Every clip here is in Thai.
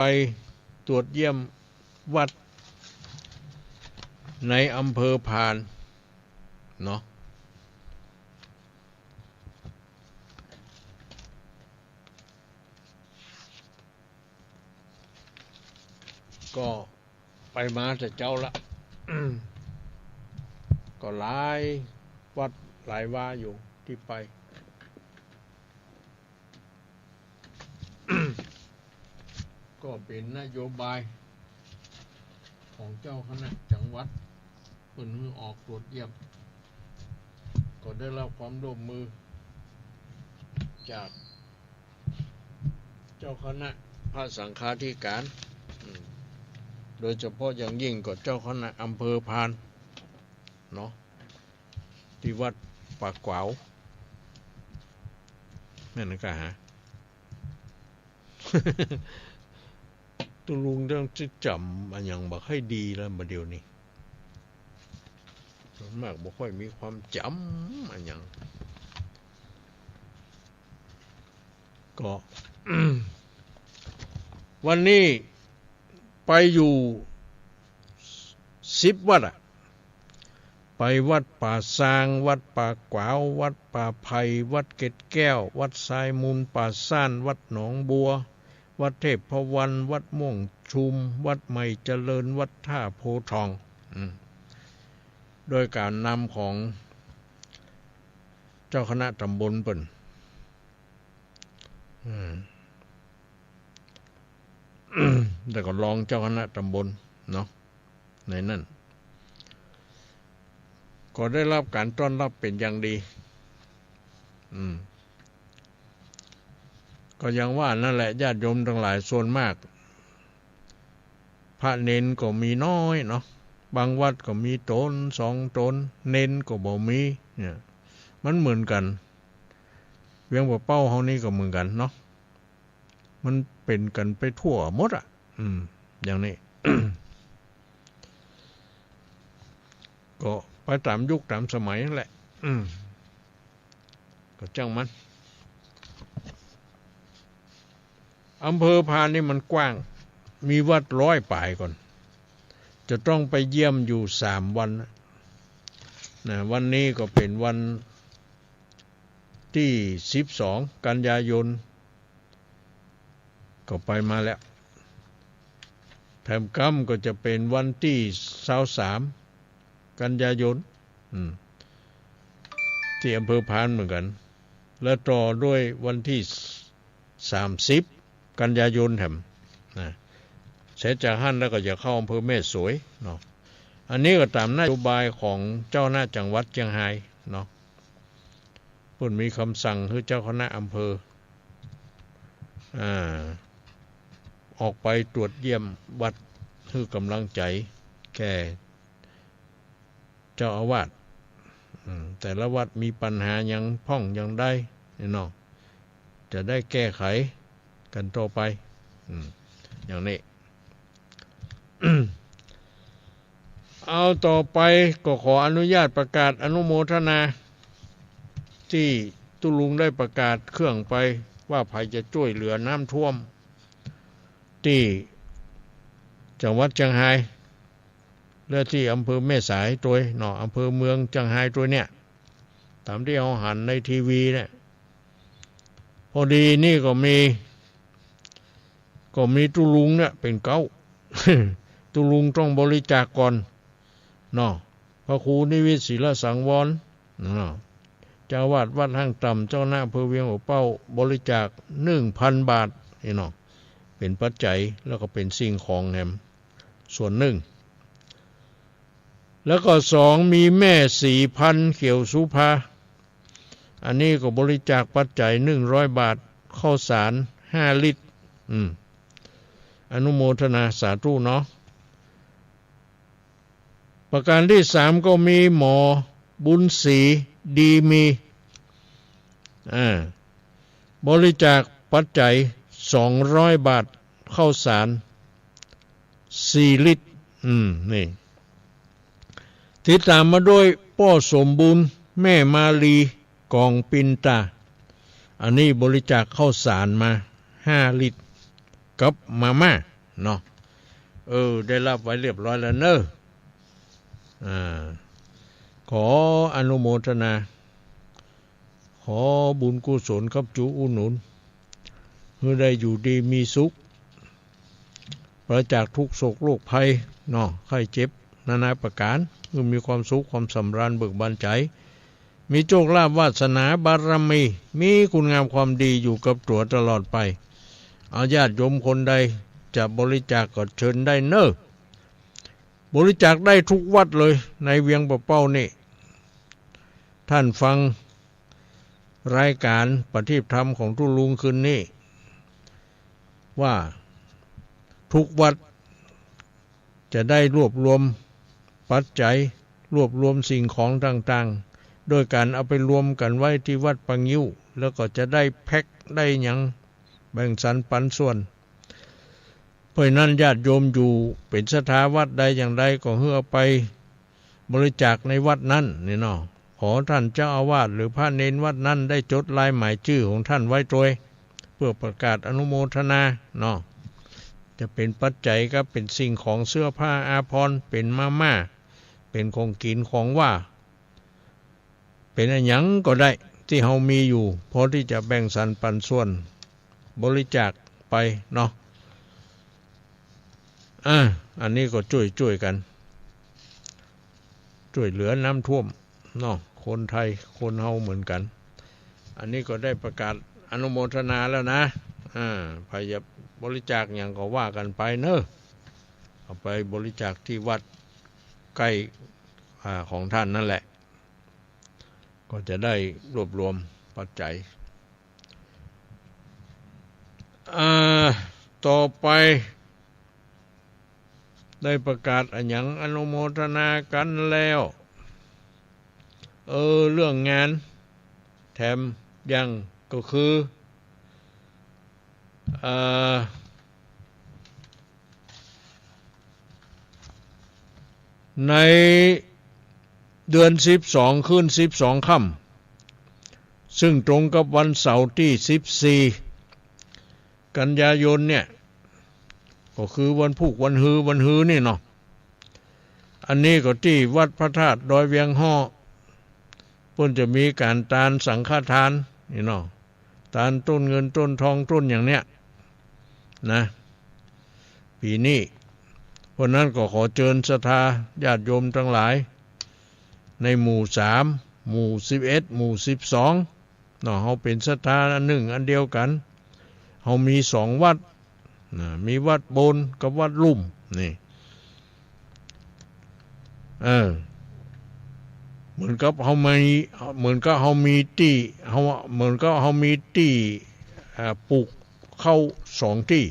ไปตรวจเยี่ยมวัดในอำเภอพานเนาะก็ไปมาแต่เจ้าละ ก็หลายวัดหลายว่าอยู่ที่ไป ก็เป็นนโยบายของเจ้าคณะจังหวัดเพิ่นมือออกตรวจเยี่ยมก็ได้รับความร่วมมือจากเจ้าคณะพระสังฆาธิการโดยเฉพาะอย่างยิ่งก็เจ้าคณะอำเภอพานเนาะที่วัดปากขวาวนั่นนะกะฮะ ตุลุงต้องจะจำอันอย่างบ่ค่อยดีแล้วมาเดี๋ยวนี้ส่วนมากบ่ค่อยมีความจำอันอย่างก็ วันนี้ไปอยู่10 วัดอะไปวัดป่าซางวัดป่าขวาววัดป่าไผ่วัดเกตแก้ววัดทรายมูลป่าซ่านวัดหนองบัววัดเทพพวันวัดม่วงชุมวัดใหม่เจริญวัดท่าโพทองโดยการนำของเจ้าคณะตำบลเปิ้นแต่ก็รองเจ้าคณะตำบลเนาะในนั้นก็ได้รับการต้อนรับเป็นอย่างดีก็ยังว่านั่นแหละญาติโยมทั้งหลายส่วนมากพระเนนก็มีน้อยเนาะบางวัดก็มีตน2 ตนเนนก็บ่มีเนี่ยมันเหมือนกันเวียงบ่เป้าเฮานี่ก็เหมือนกันเนาะมันเป็นกันไปทั่วหมดอ่ะอย่างนี้ ก็ไปตามยุคตามสมัยนั่นแหละก็จังมันอำเภอพานนี่มันกว้างมีวัด100 ป่ายก่อนจะต้องไปเยี่ยมอยู่3 วันนะวันนี้ก็เป็นวันที่12 กันยายนก็ไปมาแล้วแถมค่ำก็จะเป็นวันที่23 กันยายนที่อำเภอพานเหมือนกันและต่อด้วยวันที่30 กันยายนแถมเสร็จจากหั่นแล้วก็จะเข้าอำเภอแม่สวยเนาะอันนี้ก็ตามนโยบายของเจ้าหน้าจังหวัดเชียงรายเนาะเพิ่นมีคำสั่งให้เจ้าคณะอำเภอออกไปตรวจเยี่ยมวัดให้กำลังใจแก่เจ้าอาวาสแต่ละวัดมีปัญหายังพ่องยังได้เนาะจะได้แก้ไขกันต่อไปอย่างนี้ เอาต่อไปก็ขออนุญาตประกาศอนุโมทนาที่ตุลุงได้ประกาศเครื่องไปว่าภัยจะช่วยเหลือน้ำท่วมที่จังหวัดเชียงรายและที่อำเภอแม่สายตัวเนาะอำเภอเมืองเชียงรายตัวเนี่ยตามที่เอาหันในทีวีเนี่ยพอดีนี่ก็มีตุลุงเนี่ยเป็นเก้า ตุลุงต้องบริจาคก่อนเนาะพระครูนิวิตศิลสังวรเนาะเจ้าวาดวัดห้างต่ำเจ้าหน้าอำเภอเวียงหัวเป้าบริจาค 1,000 บาทนี่เนาะเป็นปัจจัยแล้วก็เป็นสิ่งของแหมส่วนหนึ่งแล้วก็2มีแม่ 4,000 เขียวสุภาอันนี้ก็บริจาคปัจจัย100 บาทข้าวสาร5 ลิตรอนุโมทนาสาธุเนาะประการที่3ก็มีหมอบุญศรีดีมีบริจาคปัจจัย200 บาทข้าวสาร4 ลิตรนี่ที่ตามมาด้วยป้อสมบูรณ์แม่มาลีกองปินตาอันนี้บริจาคข้าวสารมา5 ลิตรกับมาม่า เนาะได้รับไว้เรียบร้อยแล้วเนอะขออนุโมทนาขอบุญกุศลครับจูอุหนุนเพื่อได้อยู่ดีมีสุขปราศจากทุกโศกโรคภัยเนาะไข้เจ็บนานาประการเพื่อมีความสุขความสำราญเบิกบานใจมีโชคลาภวาสนาบารมีมีคุณงามความดีอยู่กับตัวตลอดไปเอาญาติโยมคนใดจะบริจาคก็เชิญได้เนอะบริจาคได้ทุกวัดเลยในเวียงปะเป้านี่ท่านฟังรายการปฏิบัติธรรมของทุลุงคืนนี้ว่าทุกวัดจะได้รวบรวมปัจจัยรวบรวมสิ่งของต่างๆโดยการเอาไปรวมกันไว้ที่วัดปังยิ้วแล้วก็จะได้แพ็คได้หยังแบ่งสรรปันส่วนเพราะนั้นญาติโยมอยู่เป็นสถาวัดใดอย่างใดก็เพื่อไปบริจาคในวัดนั้นนี่เนาะขอท่านเจ้าอาวาสหรือพระเนนวัดนั้นได้จดลายหมายชื่อของท่านไว้ด้วยเพื่อประกาศอนุโมทนาเนาะจะเป็นปัจจัยก็เป็นสิ่งของเสื้อผ้าอาภรณ์เป็นมาม่าเป็นของกินของว่าเป็นอะไรหยังก็ได้ที่เฮามีอยู่พอที่จะแบ่งสรรปันส่วนบริจาคไปเนาะอันนี้ก็ช่วยกันช่วยเหลือน้ำท่วมเนาะคนไทยคนเฮาเหมือนกันอันนี้ก็ได้ประกาศอนุโมทนาแล้วนะพยายามบริจาคอย่างก็ว่ากันไปเนอะเอาไปบริจาคที่วัดใกล้ของท่านนั่นแหละก็จะได้รวบรวมปัจจัยต่อไปได้ประกาศอันหยังอนุโมทนากันแล้วเรื่องงานแถมยังก็คือในเดือน12คืน12ค่ำซึ่งตรงกับวันเสาร์ที่14กันยายนเนี่ยก็คือวันพุธวันฮือนี่เนาะอันนี้ก็ที่วัดพระธาตุดอยเวียงฮ้อเพิ่นจะมีการทานสังฆทานนี่เนาะทานต้นเงินต้นทองต้นอย่างเนี้ยนะปีนี้เพราะนั้นก็ขอเชิญศรัทธาญาติโยมทั้งหลายในหมู่3หมู่11หมู่12เนาะเฮาเป็นศรัทธาอันหนึ่งอันเดียวกันเฮามี2วัดมีวัดบนกับวัดลุ่มนี่เหมือนกับเฮามีที่เฮาเหมือนก็เฮามีที่ปลูกเข้า2ที่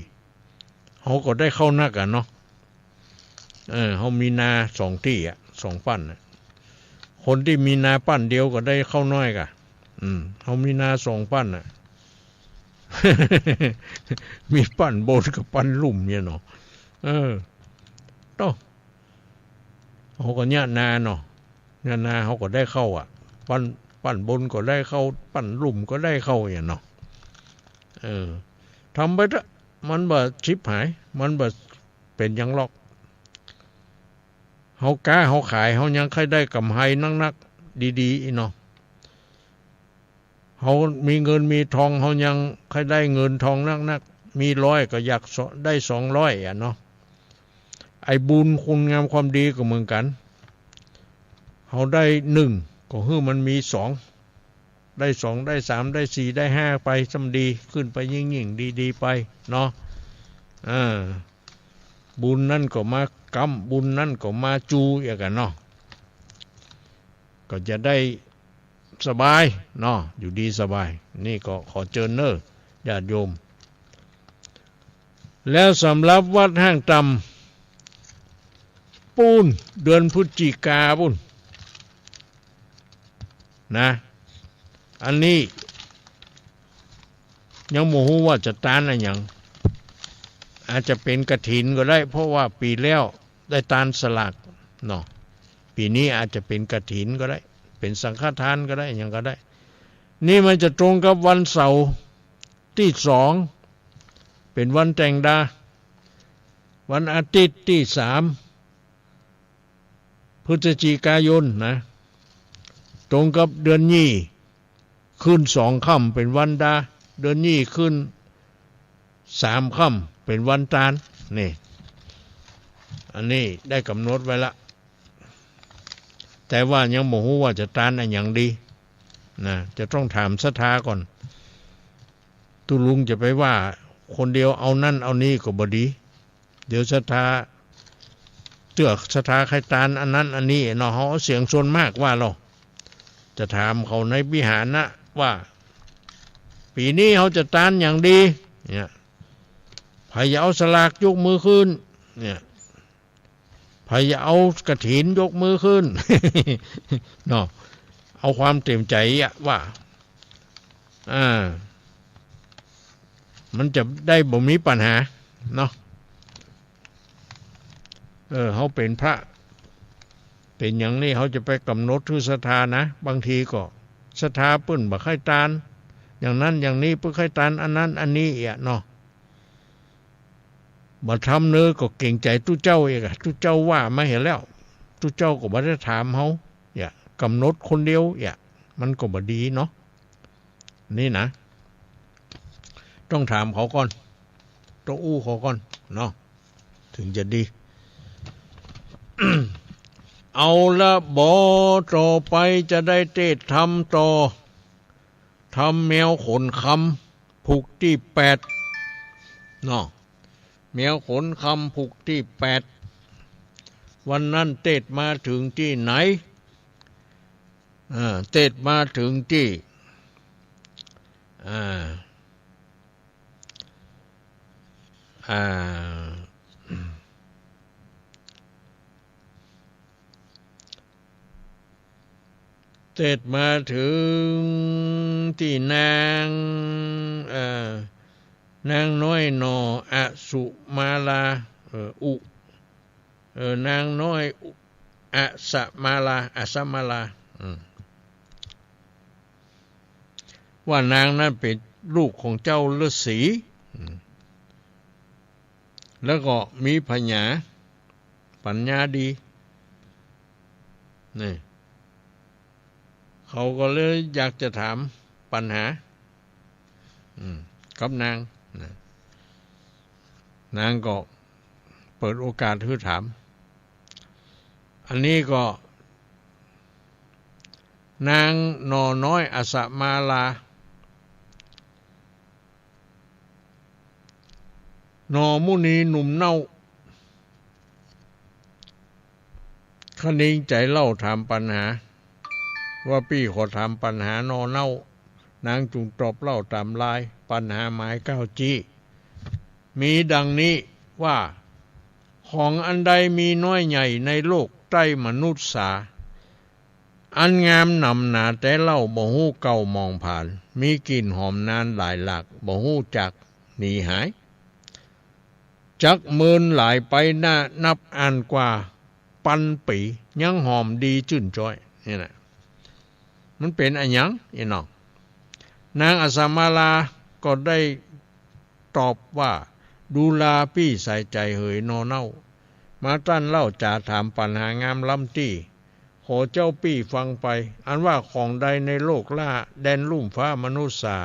เฮาก็ได้เข้านักเนาะเฮามีนา2ที่2ปั้นคนที่มีนาปั้นเดียวก็ได้เข้าน้อยกะเฮามีนา2ปั้นมีปั้นบนกับปั้นลุ่มเนี่ยเนาะต้องเขาก็เนี่ยนาเนาะเนี่ยนาเขาก็ได้เข้าปั้นบนก็ได้เข้าปั้นลุ่มก็ได้เข้าอย่างเนาะทำไปเถอะมันบ่ชิบหายมันบ่เป็นยังหรอกเขาก้าเขาขายเขายังค่อยได้กำไรนักดีๆเนาะเขามีเงินมีทองเขายังค่อยได้เงินทองนักมี100ก็อยากได้200เนาะไอ้บุญคุณงามความดีก็เหมือนกันเขาได้1ก็คือมันมี2ได้2ได้3ได้4ได้5ไปสำดีขึ้นไปยิ่งดีๆไปเนาะบุญนั่นก็มากำบุญนั่นก็มาจูอย่างกันเนาะก็จะได้สบายเนาะอยู่ดีสบายนี่ก็ขอเชิญเนอะญาติโยมแล้วสำหรับวัดห้างตำปูนเดือนพฤศจิกาบุญนะอันนี้ยังโมโหว่าจะตานอะไรอย่างอาจจะเป็นกฐินก็ได้เพราะว่าปีแล้วได้ตานสลากเนาะปีนี้อาจจะเป็นกฐินก็ได้เป็นสังฆทานก็ได้อย่างก็ได้นี่มันจะตรงกับวันเสาร์ที่2เป็นวันแต่งดา วันอาทิตย์ที่3 พฤศจิกายนนะตรงกับเดือนยี่ขึ้น2 ค่ำเป็นวันดาเดือนยี่ขึ้น3 ค่ำเป็นวันตาลนี่อันนี้ได้กำหนดไว้ละแต่ว่ายังบ่ฮู้ว่าจะตาลอันอย่างดีนะจะต้องถามศรัทธาก่อนตุลุงจะไปว่าคนเดียวเอานั่นเอานี่ก็บ่ดีเดี๋ยวศรัทธาเตือกศรัทธาใครตาลอันนั้นอันนี้เนาะเฮาเสียงส่วนมากว่าเราจะถามเขาในวิหารนะว่าปีนี้เขาจะตานอย่างดีเนี่ยใครจะเอาสลากยกมือขึ้นเนี่ยใครจะเอากฐินยกมือขึ้น เนาะเอาความเต็มใจอะว่ามันจะได้บ่มีปัญหาเนาะเขาเป็นพระเป็นอย่างนี้เขาจะไปกำหนดคือศรัทธานะบางทีก็ศรัทธาปื้นบ่ค่อยตานอย่างนั้นอย่างนี้ปื้นค่อยตานอันนั้นอันนี้อ่ะเนาะบ่ทำเนื้อก็เก่งใจตู้เจ้าเองตู้เจ้าว่ามาเห็นแล้วตู้เจ้าก็บ่ได้ถามเขาอย่ากำหนดคนเดียวอย่ามันก็บ่ดีเนาะนี่นะต้องถามเขาก่อนต้องอู้เขาก่อนเนาะถึงจะดี เอาละบ่ต่อไปจะได้เทศทำต่อทำแมวขนคำผูกที่8เนาะแมวขนคำผูกที่8วันนั้นเทศมาถึงที่ไหนเทศมาถึงที่เทศมาถึงที่นางน้อยนออสุมาลานางน้อยอสมาลาว่านางนั้นเป็นลูกของเจ้าฤาษีแล้วก็มีปัญญาดีนี่เขาก็เลยอยากจะถามปัญหากับนางก็เปิดโอกาสให้ถามอันนี้ก็นางนอน้อยอสมาลานอมุนีหนุ่มเน่าคณิงใจเล่าถามปัญหาว่าพี่ขอถามปัญหานอเน่านางจุงตอบเล่าตามลายปัญหาหมาย9จี้มีดังนี้ว่าของอันใดมีน้อยใหญ่ในโลกใต้มนุษย์สาอันงามนำหนาแต่เล่าบ่ฮู้เก่ามองผ่านมีกลิ่นหอมนานหลายหลักบ่ฮู้จักหนีหายจักหมื่นหลายไปน่านับอ่านกว่าปันปียังหอมดีจื่นจ้อยนี่แหละมันเป็นอันยังอีน้องนางอสมาลาก็ได้ตอบว่าดูลาพี่ใส่ใจเหยนอเน่ามาตั้นเล่าจ่าถามปัญหางามล้ำตี้ขอเจ้าปี้ฟังไปอันว่าของใดในโลกล่าแดนลุ่มฟ้ามนุษย์สา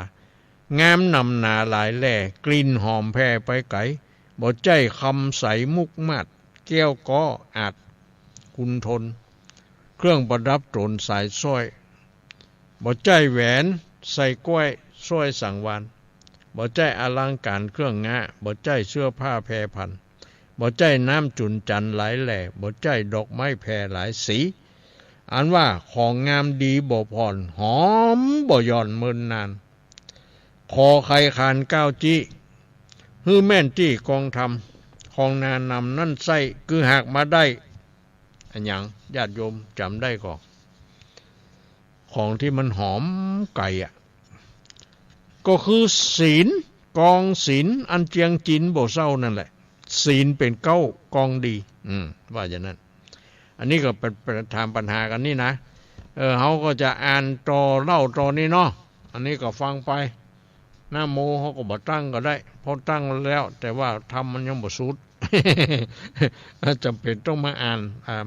งามนำหนาหลายแหล่กลิ่นหอมแผ่ไปไกลบ่ใจคำใสมุกมาดแก้วก็อาจคุณทนเครื่องประดับโจรสายสร้อยบ่ใจแหวนใส่ก้อยสร้อยสังวานบ่ใจอลังการเครื่องงะบ่ใจเสื้อผ้าแพรพันบ่ใจน้ำจุนจันหลายแหล่บ่ใจดอกไม้แพรหลายสีอันว่าของงามดีบ่ผ่อนหอมบ่ย่อนเมินนานคอใครคาน9จี้ฮื้อแม่นจี้กองทำของนานำนั่นไส้คือหากมาได้อันหยังญาติโยมจำได้ก่อนของที่มันหอมไก่ก็คือศีลกองศีลอันเจียงจินบ่เศร้านั่นแหละศีลเป็นเก้ากองดีว่าอย่างนั้นอันนี้ก็เป็นถามปัญหากันนี่นะเขาก็จะอ่านต่อเล่าต่อนี่เนาะอันนี้ก็ฟังไปหน้าโมเขาก็บ่ตั้งก็ได้พอตั้งแล้วแต่ว่าทำมันยังบ่สุด จำเป็นต้องมาอ่าน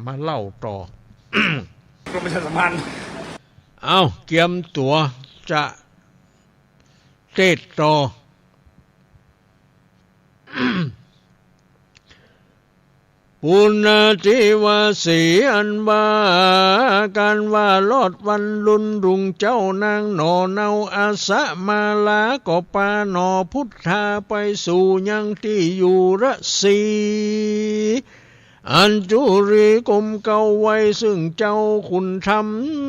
มาเล่าต่อ กรมประชาสัมพันธ์ เอาเกียมตัวจะเทศต่อ ปุณทิวาสีอันบาการว่าลอดวันลุนรุงเจ้านางหนอเนาอาสะมาลาก็ปาหนอพุทธาไปสู่ยังที่อยู่ระสีอันจุรีกมเก่าไว้ซึ่งเจ้าคุณท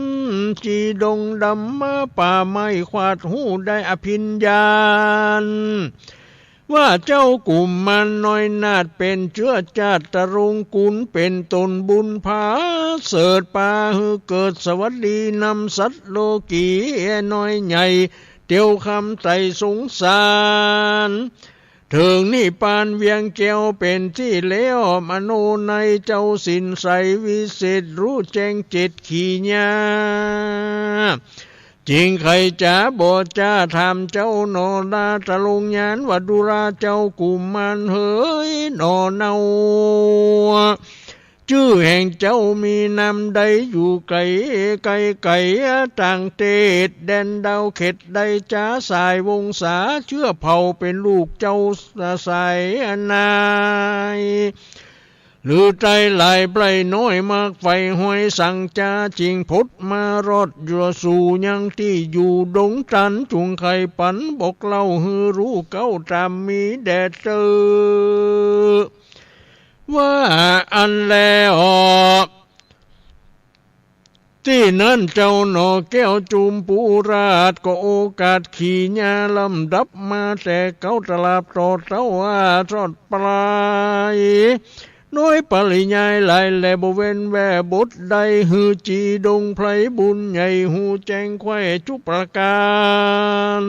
ำจีดงดำมาป่าไม้ขวาดหูได้อภิญญาณว่าเจ้ากลุ่มมันน้อยนาดเป็นเชื้อชาติตรงกุลเป็นตนบุญพาเสดป่าฮือเกิดสวัสดีนำสัตว์โลกีน้อยใหญ่เตียวคำไต่สงสารถึงนี่ปานเวียงแก้วเป็นที่เลี้ยวมโนในเจ้าสินใสวิเศษรู้แจ้งจิตขี่ญาจริงใครจะบ่จ้าทำเจ้าโนราตะลงยานวัดดุราเจ้ากุมมันเฮ้ยนอเนาชื่อแห่งเจ้ามีนำใดอยู่ไกลไกลไกลต่างเตดแดนดาวเข็ดใดจ้าสายวงศาเชื่อเผ่าเป็นลูกเจ้าสายนายหรือใจไหลไบรน้อยมากไฟห้อยสั่งจาจริงพดมารอดอยู่สู่ยังที่อยู่ดงจันจุงไข่ปันบอกเล่าฮือรู้เก้าจำมีแดดเจอว่าอันแล้วที่นั้นเจ้าหนอแก้วจุมปูราชก็โอกาสขี่ญาลำดับมาแต่เก้าตลาดตอดเต้าว่าทอดปลายน้อยปริยายหลายแลบเว้นแวบทใดฮือจีดงไพรบุญใหญ่หูแจ้งไข่ทุกประการ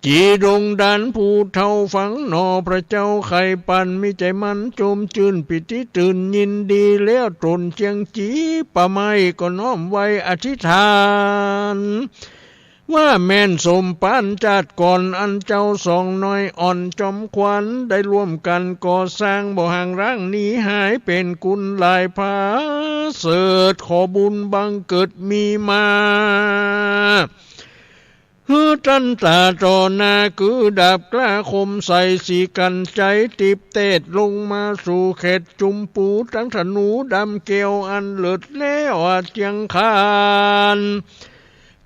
จีดงดันผู้เท่าฝังหนอพระเจ้าไข่ปันมิใจมันจมจืนปิติตื่นยินดีแล้วตนเชียงจีป่าไม้ก็น้อมไว้อธิษฐานว่าแม่นสมปานจัดก่อนอันเจ้าสองน้อยอ่อนจอมควันได้ร่วมกันก่อสร้างบ่ห่างร่างนี้หายเป็นกุลลายพาเสดขอบุญบังเกิดมีมาฮือจันตาจอนาคือดาบกล้าคมใส่สีกันใจติบเตดลงมาสู่เขตจุมปูทั้งธนูดำเกลียวอันเลิศแล้วเจียงคาน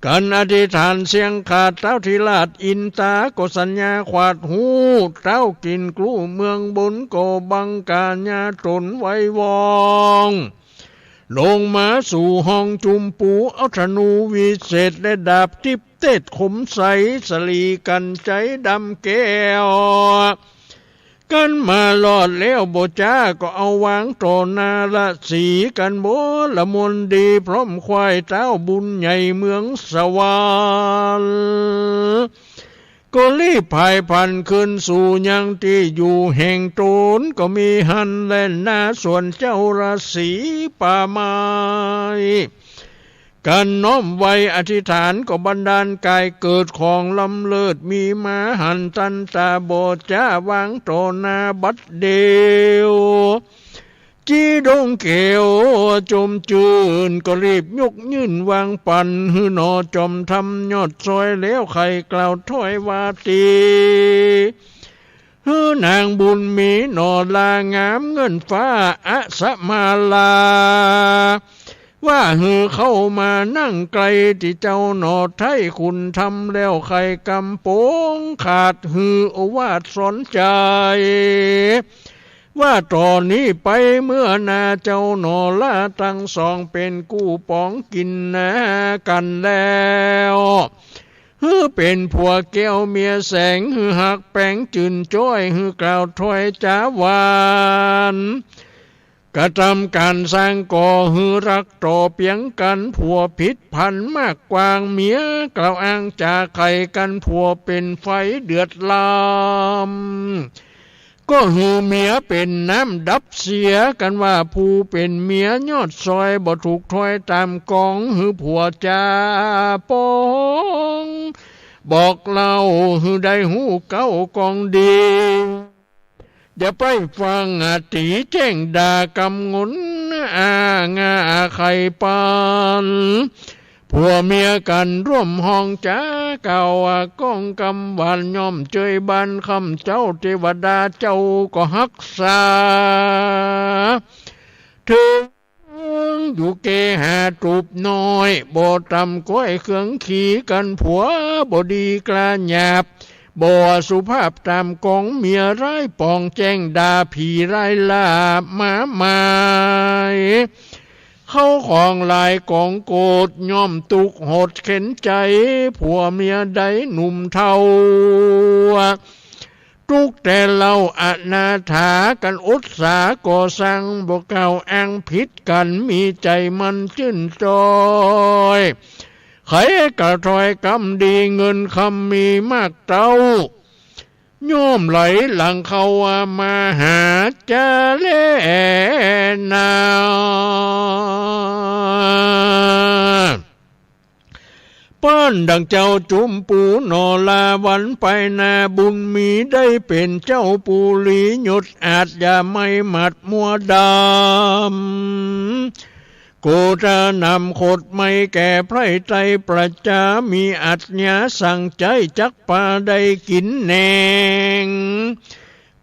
กันอธิษฐานเสียงขาดเต้าทิราชอินตาก็สัญญาขวาดหูเต้ากินกลู่เมืองบนก็บังกาญาตนไว้วองลงมาสู่ห้องจุมปูเอาธนูวิเศษและดาบทิพเตดขมใสสลีกันใจดำแก้วกันมาลอดแล้วโบจ้าก็เอาวางต่อนาละสีกันโบละมนดีพร้อมควายเจ้าบุญใหญ่เมืองสวรรค์ก็รีบพายพันขึ้นสู่ยังที่อยู่แห่งตนก็มีหันแล่นหน้าส่วนเจ้าราศีป่าไม้การน้อมไว้อธิษฐานก็บันดาลกายเกิดของลำเลิศมีมาหันตันตาโบจ้าวางต่อนาบัดเดียวจีดงเขียวจมจืนก็รีบยกยื่นวางปันหือนอจอมทำยอดซอยแล้วไข่กล่าวถ้อยวาตีฮือนางบุญมีนอลางามเงินฟ้าอะสมาลาว่าฮือเข้ามานั่งไกลที่เจ้าหนอไทยคุณทำแล้วไข่กำโปงขาดฮือโอวาทสนใจว่าตอนนี้ไปเมื่อนาเจ้าหนอละตั้งสองเป็นกู้ปองกินนะกันแล้วฮือเป็นผัวแก้วเมียแสงฮือหักแป้งจืนจ้อยฮือกล่าวถ้อยจ้าวานกระทำการสร้างก่อฮือรักต่อเปียงกันผัวผิดพันมากกวางเมียกล่าวอ้างจากไข่กันผัวเป็นไฟเดือดลามก็ฮือเมียเป็นน้ำดับเสียกันว่าผู้เป็นเมียยอดซอยบ่ถูกถ้อยตามกองฮือผัวจ้าปองบอกเล่าฮือได้หูเก้ากองดี อย่าไปฟังตีแจ้งด่ากำงนงาไข่ปานผัวเมียกันร่วมห้องจ้าเก่าก้องกำวันย่อมเจยบันคำเจ้าเทวดาเจ้าก็ฮักษาถึงอยู่เกหาตูบน้อยบ่ตำก้อยเครื่องขี่กันผัวบ่ดีกล้าหยาบบ่สุภาพตามกองเมียร้ายปองแจ้งด่าผีร้ายลาบหมาหมายเข้าของลายกองโกดย่อมตุกหดเข็นใจผัวเมียใดหนุ่มเท่าทุกแต่เราอนาถากันอุตสาก่อสร้างบ่เก่าอ้างผิดกันมีใจมันชื่นจอยไขกระถอยกำดีเงินคำมีมากเต้าโยมไหลหลังเขามาหาจาเลนาป้อนดังเจ้าจุมปูนอลาวันไปนาบุญมีได้เป็นเจ้าปูลีหยุดอาจอย่าไม่หมัดมัวดำกูจะนำขดไม่แก่ไพร่ใจประจามีอัจญาสั่งใจจักป่าได้กินแนง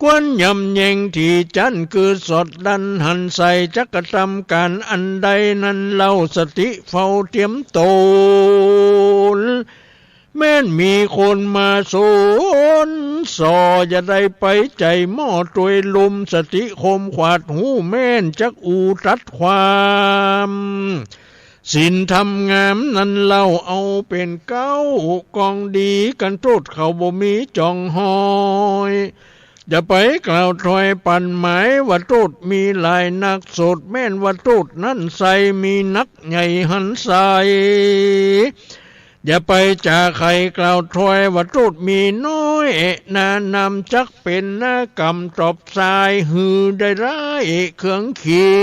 กวนยำแยงที่จันคือสดดันหันใส่จักทำการอันใดนั้นเล่าสติเฝ้าเตรียมโตนแม้นมีคนมาสนสออย่าได้ไปใจหม้อตัวยลุมสติคมขวาดหูแม่นจักอูตัดความสินทำงามนั้นเล่าเอาเป็นเก้ากองดีกันโทษเขาบ่มีจองหอยอย่าไปกล่าวถอยปั่นหมายว่าโทษมีหลายนักโสดแม่นว่าโทษนั้นใสมีนักใหญ่หันใสอย่าไปจากใครกล่าวถอยว่าโทษมีน้อยนานำจักเป็นนากรรมตบสายหือได้ร้ายเครื่องขี่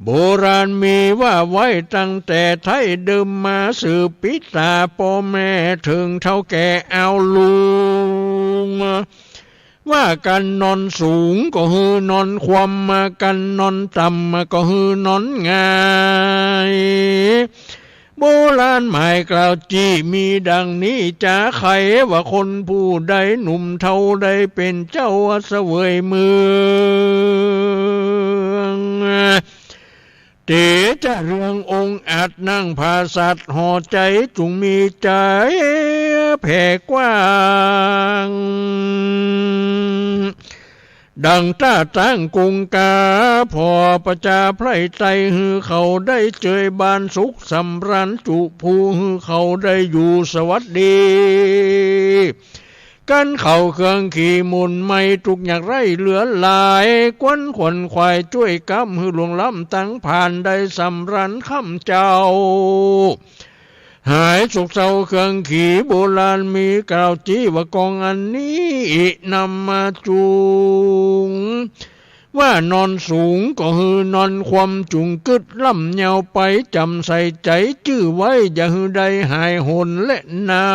โบราณมีว่าไว้ตั้งแต่ไทยเดิมมาสืบปิตาพ่อแม่ถึงเท่าแก่เอาลุงว่ากันนอนสูงก็ฮือนอนความมากันนอนต่ำก็ฮือนอนง่ายโบราณหมายกล่าวจีมีดังนี้จะใครว่าคนผู้ใดหนุ่มเท่าใดเป็นเจ้าเสวยเมืองเตจะเรื่ององค์อาจนั่งภาสัตห่อใจจงมีใจแผ่กว้างดังต้าตั้งกุงกาพอประจาไพร่ใจฮือเขาได้เจยบานสุขสำรันจุภูฮือเขาได้อยู่สวัสดีกันเข่าเครื่องขี่มุนไม่ทุกอย่างไรเหลือหลายกวนขวนควายช่วยกำฮือหลวงล้ำตั้งผ่านได้สำรันคำเจ้าหายสุขเศร้าเครื่องขี่โบราณมีกล่าวจี้ว่ากองอันนี้นำมาจูงว่านอนสูงก็ฮือนอนความจุงกึดล่ำเหยาไปจำใส่ใจชื่อไว้อย่าฮือใดหายหนและนา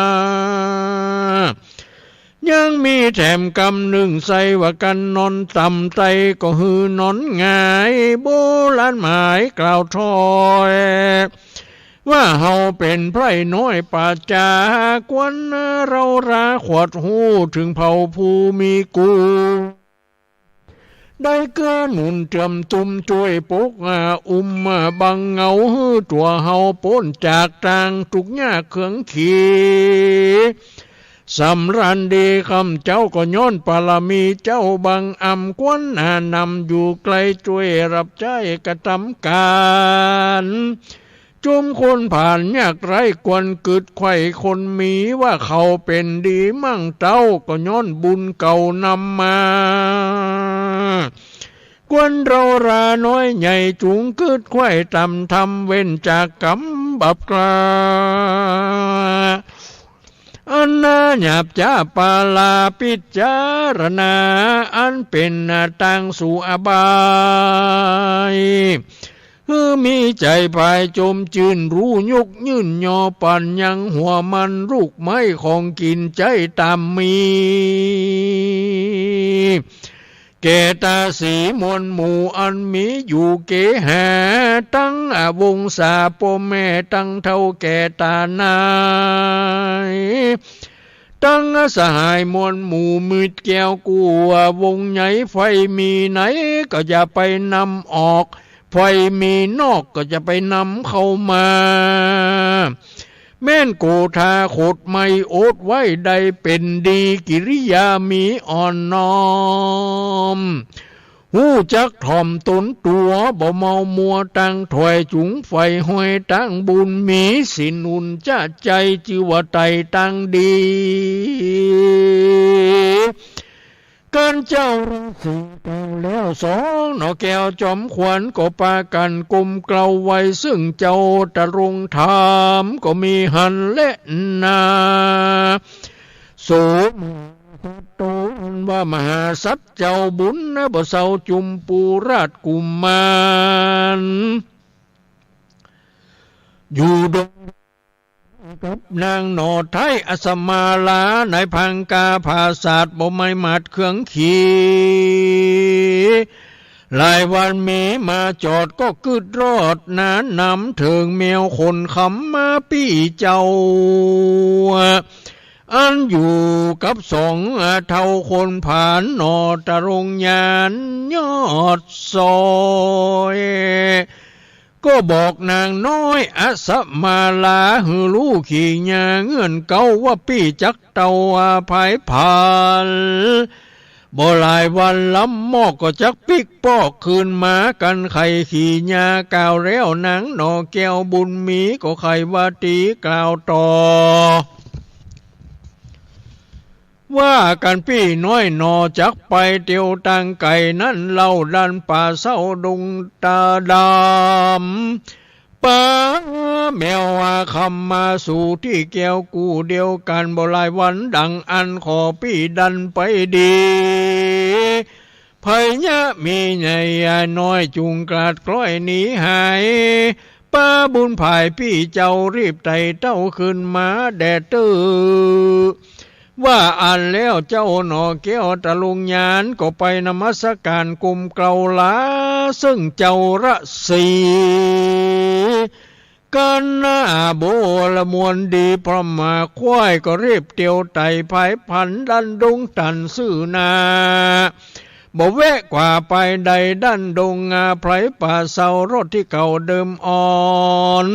ยังมีแถมกำหนึ่งใส่ว่ากันนอนต่ำใจก็ฮือนอนง่ายโบราณหมายกล่าวถอยว่าเฮาเป็นไพร่น้อยป่าจากวนเราราขวดหูถึงเผ่าผู้มีกูได้เกื้อหนุนเติมตุ่มช่วยปกบังเงาตัวเฮาพ้นจากทางทุกยากเครื่องขี่สำรันดีคำเจ้าก็ย้อนปารมีเจ้าบังอำกวนนำอยู่ไกลช่วยรับใจกระทำการจุมคนผ่านยากไรกวนกึดไข่คนมีว่าเขาเป็นดีมั่งเต้าก็ย้อนบุญเก่านำมากวนเราราน้อยใหญ่จุงกึดไข่ทำเว้นจากกรรมบับกลาอันนาหยาบจ้าปาลาปิจารณาอันเป็นทางสู่อบายมีใจภายจมจืนรู้ยุกยื่นยอปันยังหัวมันลูกไม้ของกินใจตามมี แก่ตาสีมวลหมู่อันมีอยู่เกหาตั้งวงศาพ่อแม่ตั้งเท่าแก่ตานายตั้งสหายมวลหมู่มืดแก้วกัววงใหญ่ไฟมีไหนก็อย่าไปนำออกไฟมีนอกก็จะไปนำเข้ามาแม่นโกธาโคดไม่โอดไว้ใดเป็นดีกิริยามีอ่อนน้อมหูจักถ่อมตนตัวบ่เมามัวตั้งถอยจุงไฟห้อยตั้งบุญมีสินุนจะใจจิวไตตั้งดีการเจ้าราศีเก่าแล้วสองหนอแก้วจอมขวัญก็ปากันกลมเกลาไว้ซึ่งเจ้าตะรงธรรมก็มีหันและนาโสมโตว่ามหาสัจเจ้าบุญนะบ่เศร้าจุมปูราชกุมมารอยู่ดงกับนางหนอไทยอสมาลาในพังกาภาศาสตร์บ่ไม่มัดเครื่องขี่หลายวันเมมาจอดก็กึดรอดนานนำเถิงแมวคนคำมาปี้เจ้าอันอยู่กับสองเท่าคนผ่านนอตะรงยานยอดซอยก็บอกนางน้อยอสมาลาหือลูกขี่ยาเงื่อนเก่าว่าปี้จักเตาภายผ่านบ่หลายวันล้ำมอกก็จักปิกปอกคืนมากันไข่ขี่ยากล่าวแล้วนางหนอแก้วบุญมีก็ไขว่าตีกล่าวต่อว่ากันพี่น้อยนอจักไปเตียวตังไก่นั่นเล่าดันป่าเศร้าดงตาดำป้าแมวคำมาสู่ที่แก้วกูเดียวกันบ่หลายวันดังอันขอพี่ดันไปดีไผยะมีใหญ่น้อยจุงกลาดกล้อยหนีหายป้าบุญภายพี่เจ้ารีบไต่เต้าขึ้นมาแดดตื้อว่าอ่านแล้วเจ้าหนอแก้วตะลุงยานก็ไปนมัสการกุมเกลาลาซึ่งเจ้าระสีกันหน้าโบละมวลดีพระมาควายก็รีบเตียวไต่ภายพันดันดงตันซื่อนาบ่แวะกว่าไปใดดันดงไพรป่าเศร้ารถที่เก่าเดิมอ่อน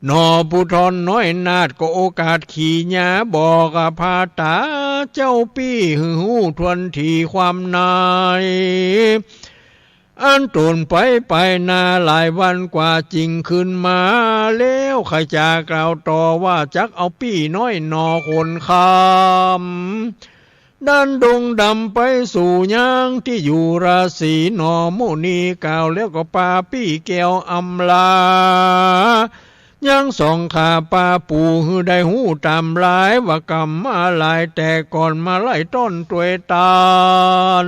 นอผู้ทอนน้อยนาดก็โอกาสขี่ยาบอกพาตาเจ้าปี้หูทวนทีความนายอันตนไปนาหลายวันกว่าจริงขึ้นมาแล้วใครจะกล่าวต่อว่าจักเอาปี้น้อยนอคนคำดันดงดำไปสู่ยางที่อยู่ราศีนอมุนีกล่าวแล้วก็ปาปี้แก้วอำลายังส่องขาป้าปูหือได้หูตามหลายว่ากรรมมาหลายแต่ก่อนมาไล่ต้นตัวยตาล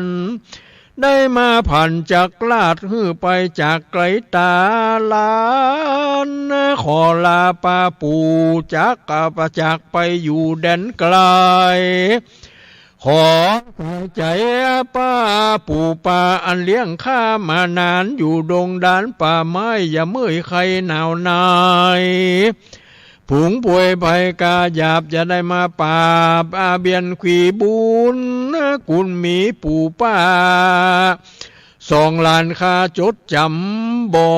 ได้มาผ่านจากลาดหือไปจากไกลตาลานขอลาป้าปูจากประจากไปอยู่แดนไกลขอใจป้าปู่ป่าอันเลี้ยงข้ามานานอยู่ดงดานป่าไม้อย่าเมื่อยใครหนาวนายผุงป่วยภัยกาหยาบจะได้มาป่าอาเบียนขีบุญกุลมีปู่ป้าสองล้านคาจดจำบ่อ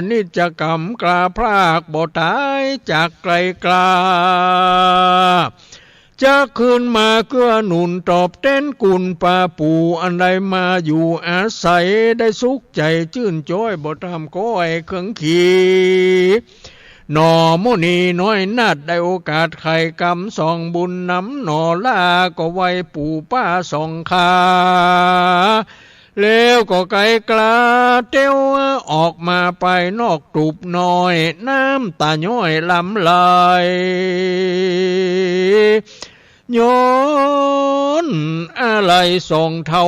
นิจกรรมกลาพรากบ่ตายจากไกลกลาจะคืนมาเกื้อหนุนตอบเต้นกุลป่าปู่อันใดมาอยู่อาศัยได้สุขใจชื่นจ้อยบ่ทำก้อยเครื่องขี่หนอมุนีน้อยนาดได้โอกาสไข่กำส่องบุญน้ำหนอลาก็ไว้ปู่ป้าส่องขาแล้วก็ไกลกลาเตี้ยวออกมาไปนอกตูบน้อยน้ำตาย้อยลำลายย้อนอะไรส่องเท่า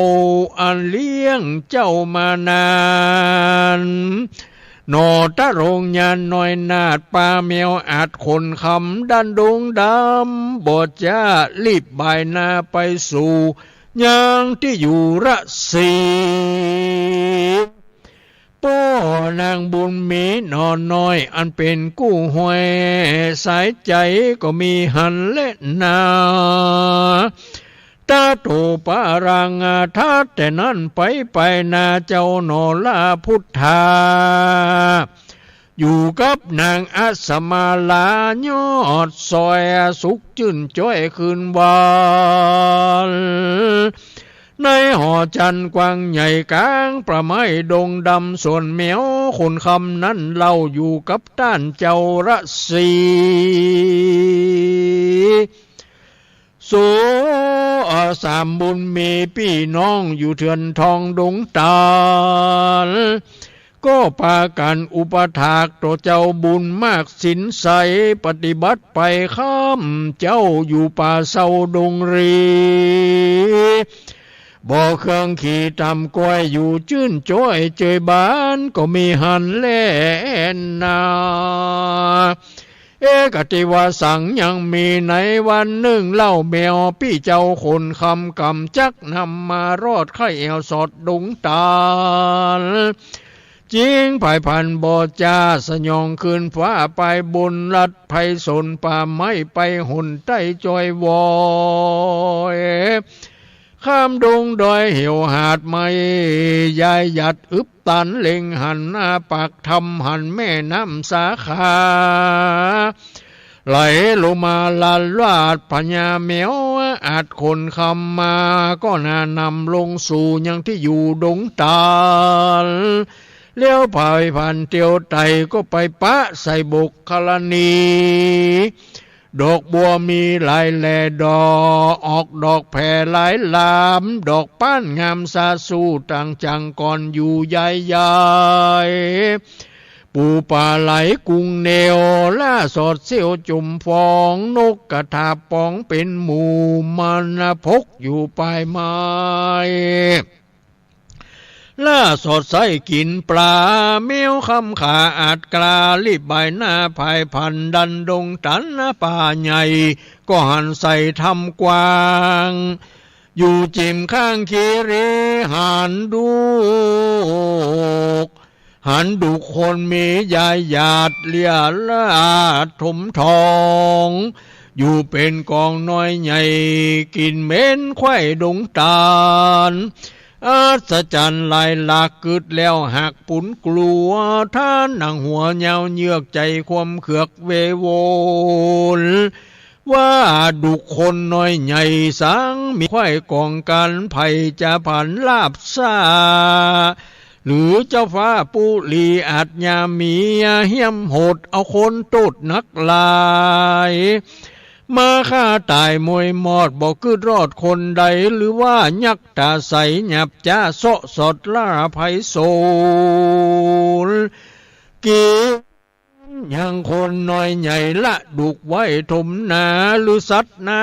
อันเลี้ยงเจ้ามานานนอตะโรงยานน้อยนาดปลาแมวอาจคนคำดันดงดำบอดจ้ารีบบ่ายนาไปสู่ ยังที่อยู่ระสีป้อนางบุญมีนอนน้อยอันเป็นกู้หวยสายใจก็มีหันและนาตาโตปารางาทัดแต่นั้นไปนาเจ้าโนลาพุทธาอยู่กับนางอัสมาลายอดซอยสุขจื่นจ้อยคืนวานในหอจันกวางใหญ่กลางประไม้ดงดำส่วนเหมียวคนคำนั้นเล่าอยู่กับต้านเจ้าระสีโสสามบุญมีพี่น้องอยู่เถื่อนทองดงตาลก็พากันอุปถากต่อเจ้าบุญมากสินใสปฏิบัติไปข้ามเจ้าอยู่ป่าเศร้าดงรีบ่อเครื่องขี่ตำก้อยอยู่จื้นจ้อยเจยบ้านก็มีหันแล่นนากติว่าสั่งยังมีในวันหนึ่งเล่าแมวพี่เจ้าคนคำกำจักนำมารอดไข่แอวสอดดงตาลจริงภายพันบ่จ้าสยองคืนฟ้าไปบนลัดไพสนป่าไม้ไปหุ่นใต้จอยวอยข้ามดงดอยเหี่ยวหาดไม่ยายหยัดอึบตันเล็งหันหน้าปากทำหันแม่น้ำสาขาไหลลงมาลันลาดพญาแมวอาจคนคำมาก็น่านำลงสู่ยังที่อยู่ดงตาลเลี้ยวพายผ่านเตียวไตก็ไปปะใส่บกคลนีดอกบัวมีหลายแลดอกออกดอกแผ่หลายลามดอกป้านงามสาสู้ต่างจังก่อนอยู่ใหญ่ๆปูปลาไหลกุ้งเนวล่าสอดเสียวจุ่มฟองนกกระทาปองเป็นหมู่มันพกอยู่ปลายไม้ล่าสดใสกินปลาเมียวคำขาอาจกลารีบใบหน้าภายพันดันดงตันป่าใหญ่ก็หันใส่ทำกวางอยู่จิมข้างคีรีหันดุคนมียายหยาดเลียลาดถมทองอยู่เป็นกองน้อยใหญ่กินเม้นไข่ดงตาลอัศจรรย์ลายหลากกึดแล้วหักปุ่นกลัวท่านหนังหัวเงาเยือกใจความเขือกเวโวนว่าดุคนน้อยใหญ่สังมีไข่กองกันไผ่จะผันลาบซาหรือเจ้าฟ้าปุลีอาจยามีเหี้ยมโหดเอาคนตุดนักลายมาฆ่าตายมวยมอดบอกคือรอดคนใดหรือว่ายักตาใสหยับจ้าโซสดล่าไพโซลกียังคนน้อยใหญ่ละดุกไว้ถมนาหรือสัตว์นา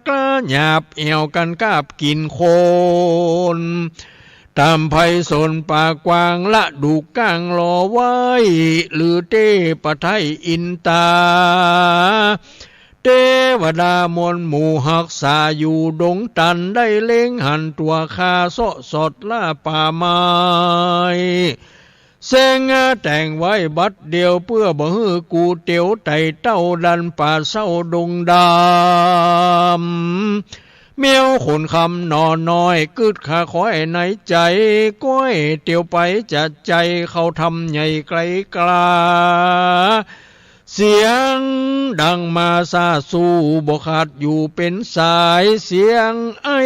กล้าหยาบเอวกันกาบกินคนตามไพสนป่ากวางละดุกก้างรอไว้หรือเต้ปะไทยอินตาเทวดามวลหมู่หักษาอยู่ดงตันได้เล็งหันตัวคาโซสดล่าป่าไม้เสงแต่งไว้บัดเดียวเพื่อบ่ฮือกูเตียวไต่เต้าดันป่าเศร้าดงดำเมียวขนคำนอนน้อยกึดขาคอยในใจก้อยเตียวไปจัดใจเขาทำใหญ่ไกลกลาเสียงดังมาซาสู้บ่ขาดอยู่เป็นสายเสียงไอ้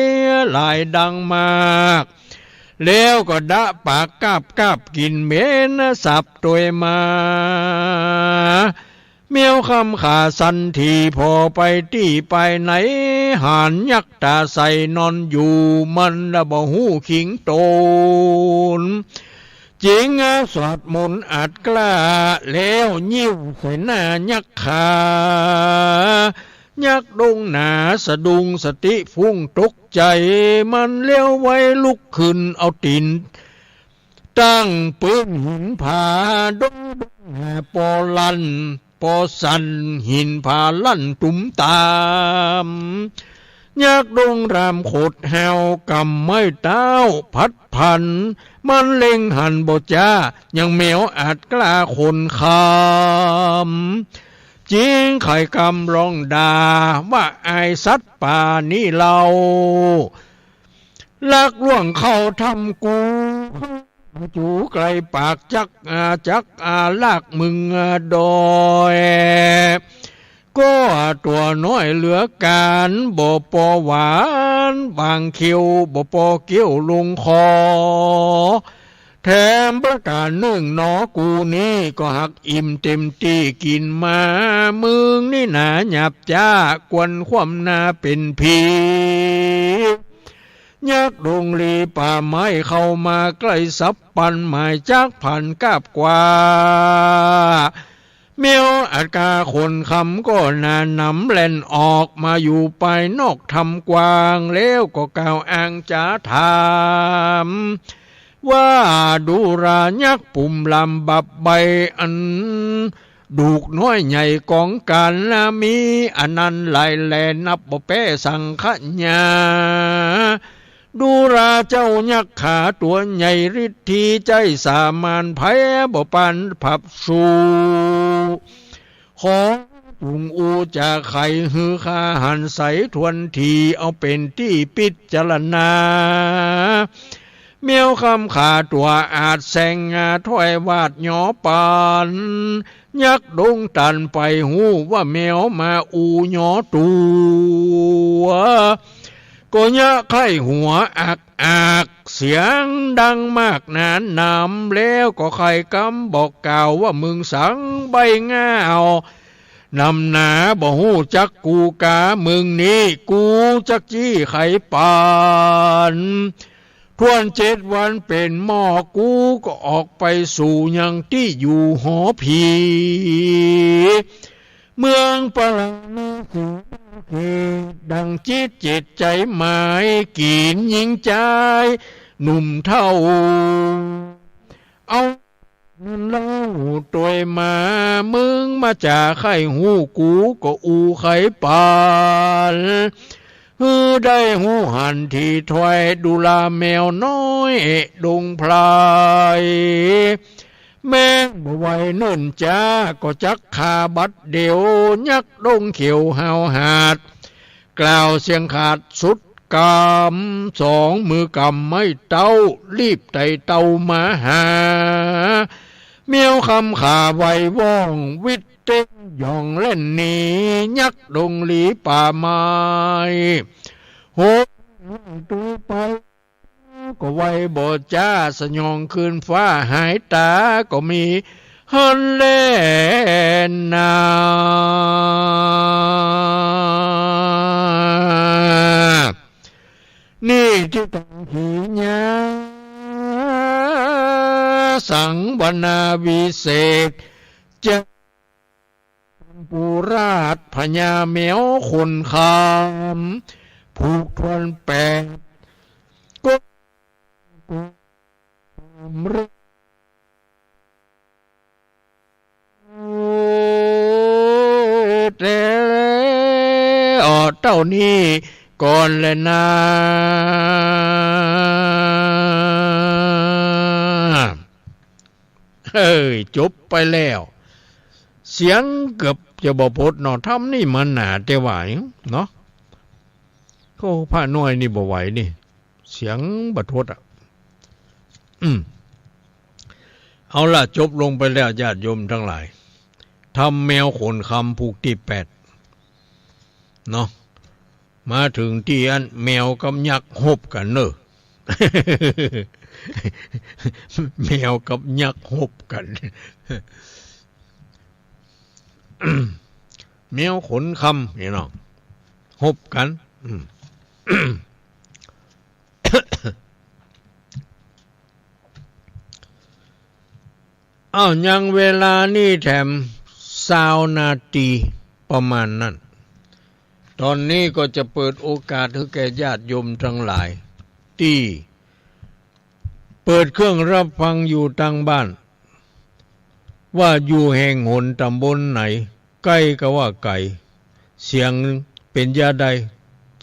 หลายดังมากแล้วก็ดะปากกาบกินเม้นสับตัวมาเมียวคำขาสันทีพอไปที่ไปไหนหานยักตาใส่นอนอยู่มันบ่หูขิงโตนจริงสวดมนต์อาจกล้าแล้วยิ้วใส่หน้ายักขายักดงหนาสะดุงสติฟุ้งตกใจมันเลี้ยวไว้ลุกขึ้นเอาตีนตั้งปืนหินผาดงปอลันปอสันหินผาลั่นตุ้มตาม ยักษ์ดงรามขดแหวกำไม่เต้าพัดพันมันเล็งหันบ่จ้ายังแมวอาจกล้าคนคำจริงไข่กำร้องด่าว่าไอสัตว์ป่านี่เราลักล่วงเข้าทำกูจูไกลปากจักลากมึงดอยก็ตัวน้อยเหลือการบ่ปอหวานบางเขียวบ่ปอเกี้ยวลงคอแถมประกาศนึ่งหนอกูนี่ก็หักอิ่มเต็มที่กินมามึงนี่หนาหยับจ้ากวนความนาเป็นผียักษ์ดงลีป่าไม้เข้ามาใกล้สับปันหมายจักผ่านกาบกว่าเมียวอาจกาคนคำก็นานนำแล่นออกมาอยู่ไปนอกทำกวางแล้วก็กล่าวอ้างจ้าถามว่าดูรายักษ์ปุ่มลำบับใบอันดูกน้อยใหญ่กองกันมีอันนั้นไหลแลนับบ่แป้สังขญาดูราเจ้ายักษ์ขาตัวใหญ่ฤทธีใจสามานไผบ่ปันผับสู่ขอจุงอูจะไข่หือคาหันใสทวนทีเอาเป็นที่พิจารณาเมียวคำขาตัวอาจแสงงาถ้อยวาดหยอปานยักษ์ดงตันไปหูว่าแมวมาอูหยอตัวก็ยะไข้หัวอักเสียงดังมากนานนำแล้วก็ไข้กำบอกกล่าวว่ามึงสังใบง่านำหนาบ่หูจักกูกามึงนี่กูจักจี้ไข่ปานทวน7 วันเป็นหม้อกูก็ออกไปสู่ยังที่อยู่หอผีเมืองปรณสุดังจิตใจหมายกินยิงใจหนุ่มเท่าเอาเล่าตัวมามึงมาจากไข่หูกูก็อูไข่ปานได้หูหันที่ถอยดูลาแมวน้อยดงพลายแม่บ่ไหวเนิ่นจ้าก็จักขาบัดเดียวยักดงเขียวหาวหาดกล่าวเสียงขาดสุดกำ2 มือกำไม่เต้ารีบไต่เต้ามาหาเมียวคำขาไวว่องวิตเต้นย่องเล่นหนียักดงหลีป่าไม้โหตัวไปก็ไวบ่จ้าสยองคืนฟ้าหายตาก็มีฮันเล่นนานี่ที่ตั้งขีญาสังวนาวิเศษจะปุราชพญาแมวคนคำผูกทวน8ก็แต่เต้านี้ก่อนเลยนะจบไปแล้วเสียงเกือบจะบ่พดเนาะทำนี่มันหนาแต่ไหวเนาะก็ผ้าน้อยนี่บ่ไหวนี่เสียงบ่ทดเอาล่ะจบลงไปแล้วญาติโยมทั้งหลายทำแมวขนคำผูกที่8เนาะมาถึงที่อันแมวกับยักษ์หบกันเนอะ แมวกับยักษ์หบกัน แมวขนคำนี่เนาะหบกัน ยังเวลานี่แถม20 นาทีประมาณนั้นตอนนี้ก็จะเปิดโอกาสให้แก่ญาติโยมทั้งหลายที่เปิดเครื่องรับฟังอยู่ทางบ้านว่าอยู่แห่งหนตำบลไหนใกล้ก็ว่าไกลเสียงเป็นยาใด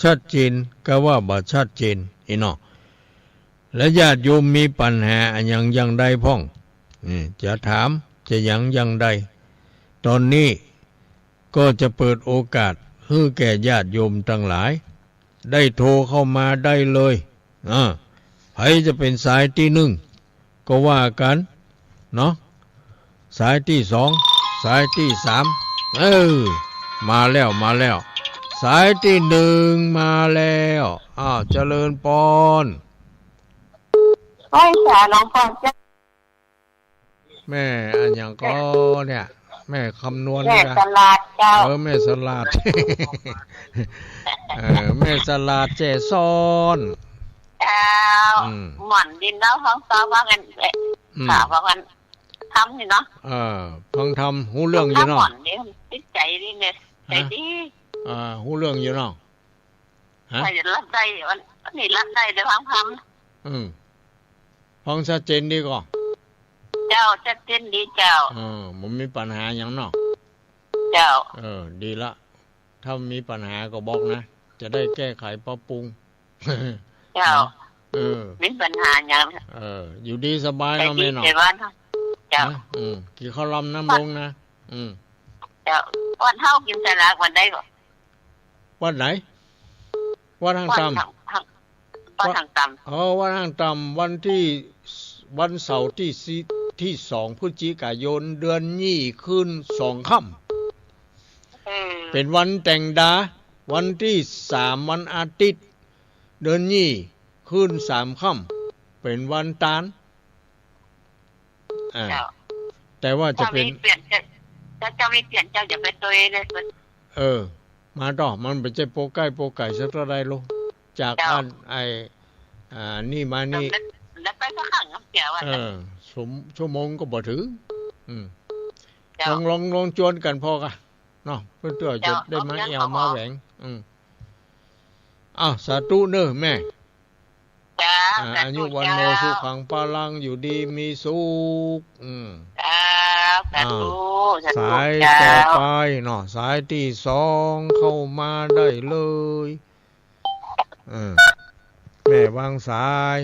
ชัดเจนก็ว่าบ่ชัดเจนอีเนาะและญาติโยมมีปัญหาอันยังใดพ้องจะถามจะยังใดตอนนี้ก็จะเปิดโอกาสให้แก่ญาติโยมทั้งหลายได้โทรเข้ามาได้เลยใครจะเป็นสายที่หนึ่งก็ว่ากันเนาะสายที่สองสายที่สามมาแล้วสายที่หนึ่งมาแล้วเจริญพรไหว้สาหลวงพ่อเจ้าแม่อันยังก็เนี่ยแม่คำนวณแม่สลาดเจ้าแม่สลาด แม่สลาดเจซ้อนเจ้าหม่อนดินแล้วท้องซ้อว่ากันข่าวว่ากันทำนี่เนาะฟังทำหูเรื่องอยู่เนาะหม่อนนี่ติดใจดีเนี่ยใจดีหูเรื่องอยู่เนาะใครจะรับได้วันนี้รับได้แต่ฟังฟังชัดเจนดีก่อนเจ้าชัดเจนดีเจ้ามันมีปัญหาอย่างเนาะเจ้าดีละถ้ามีปัญหาก็บอกนะจะได้แก้ไขปรับปรุงเจ้ามีปัญหาอย่างอยู่ดีสบายเนาะแม่เนาะเจ้ากี่ข้าวลำน้ำลงนะเจ้าวันเท่ากินสลากวันได้ก่อนวันไหนวันทางต่ำวันทางต่ำวันทางต่ำวันเสาร์ที่2 พฤศจิกายนเดือนยี่ขึ้น2 ค่ำเป็นวันแต่งดาวันที่3วันอาทิตย์เดือนยี่ขึ้น3 ค่ำเป็นวันตานแต่ว่าจะเป็นจะไม่เปลี่ยนเจ้าจะเป็นตัวเองเลยมาต่อมันเป็นใจโปไก่สักเท่าไรลูกจากอันนี่มานี่แล้วไปสักครั้งเกี่ยวว่าชั่วโมงก็บ่ถึงลองจวนกันพอกันเนาะเพื่อจะได้มาแอวมาแหวงสาธุเนอะแม่อายุวันโนสุขังพลังอยู่ดีมีสุขสายต่อไปเนาะสายที่2เข้ามาได้เลยแม่วางสาย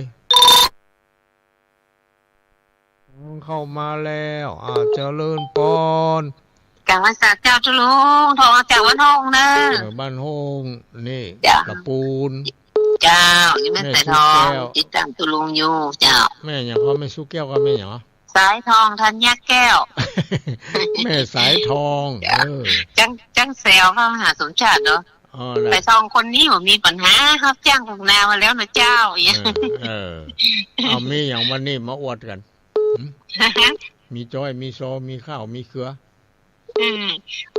เข้ามาแล้วเจริญพรกลางวันศาสตร์เจ้าจุลุงทองจากวันห้องนะบ้านห้องนี่กระปูนเจ้านี่แม่สายทองจิตตามจุลุงอยู่เจ้าแม่อย่างพ่อไม่สู้แก้วก็แม่อย่างสายทองทันยักแก้วแม่สายทองจังแซวเข้ามหาสมชาติเนาะไปซองคนนี้ผมมีปัญหาครับจ้างของนามาแล้วนะเจ้ามีอย่างวันนี้มาอวดกันมีจ้อยมีโซมีข้าวมีเขือ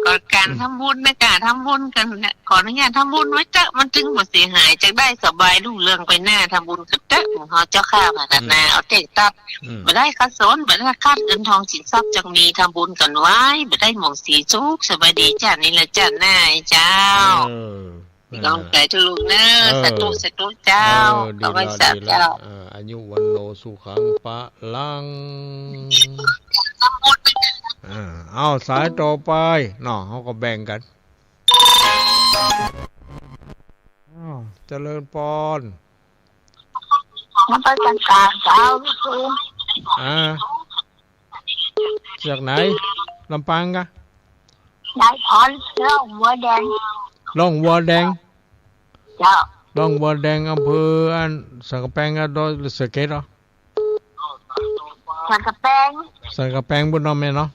ก่อนการทำบุญนะการทำบุญกันเนี่ยขออนุญาตทำบุญไว้จ้ะมันจึงบ่เสียหายจะได้สบายรุ่งเรืองไปหน้าทำบุญกับจ้ะของเขาเจ้าข้าพัฒนาเอาเตะตัดบ่ได้คัดสนบ่ได้คัดเงินทองสินทรัพย์จังมีทำบุญกันไว้บ่ได้หม่องสีสุขสบายดีจ้ะนี่ละจ้ะนายเจ้าลองใจทุลุงเนอะสตุเจ้าเอาไว้สัตว์เจ้าอายุวันโนสุขังปะลังเอาสายต่อไปเนาะเขาก็แบ่งกันเจริญพรมันไปกันกลางเจ้าคือจากไหนลำปางกะนายพรล่องวัวแดงล่องวัวแดงเจ้าล่องวัวแดงอำเภออันสังกะแปงก็โดยสเกตเหรอสังกะแปงบนน้องแม่เนาะ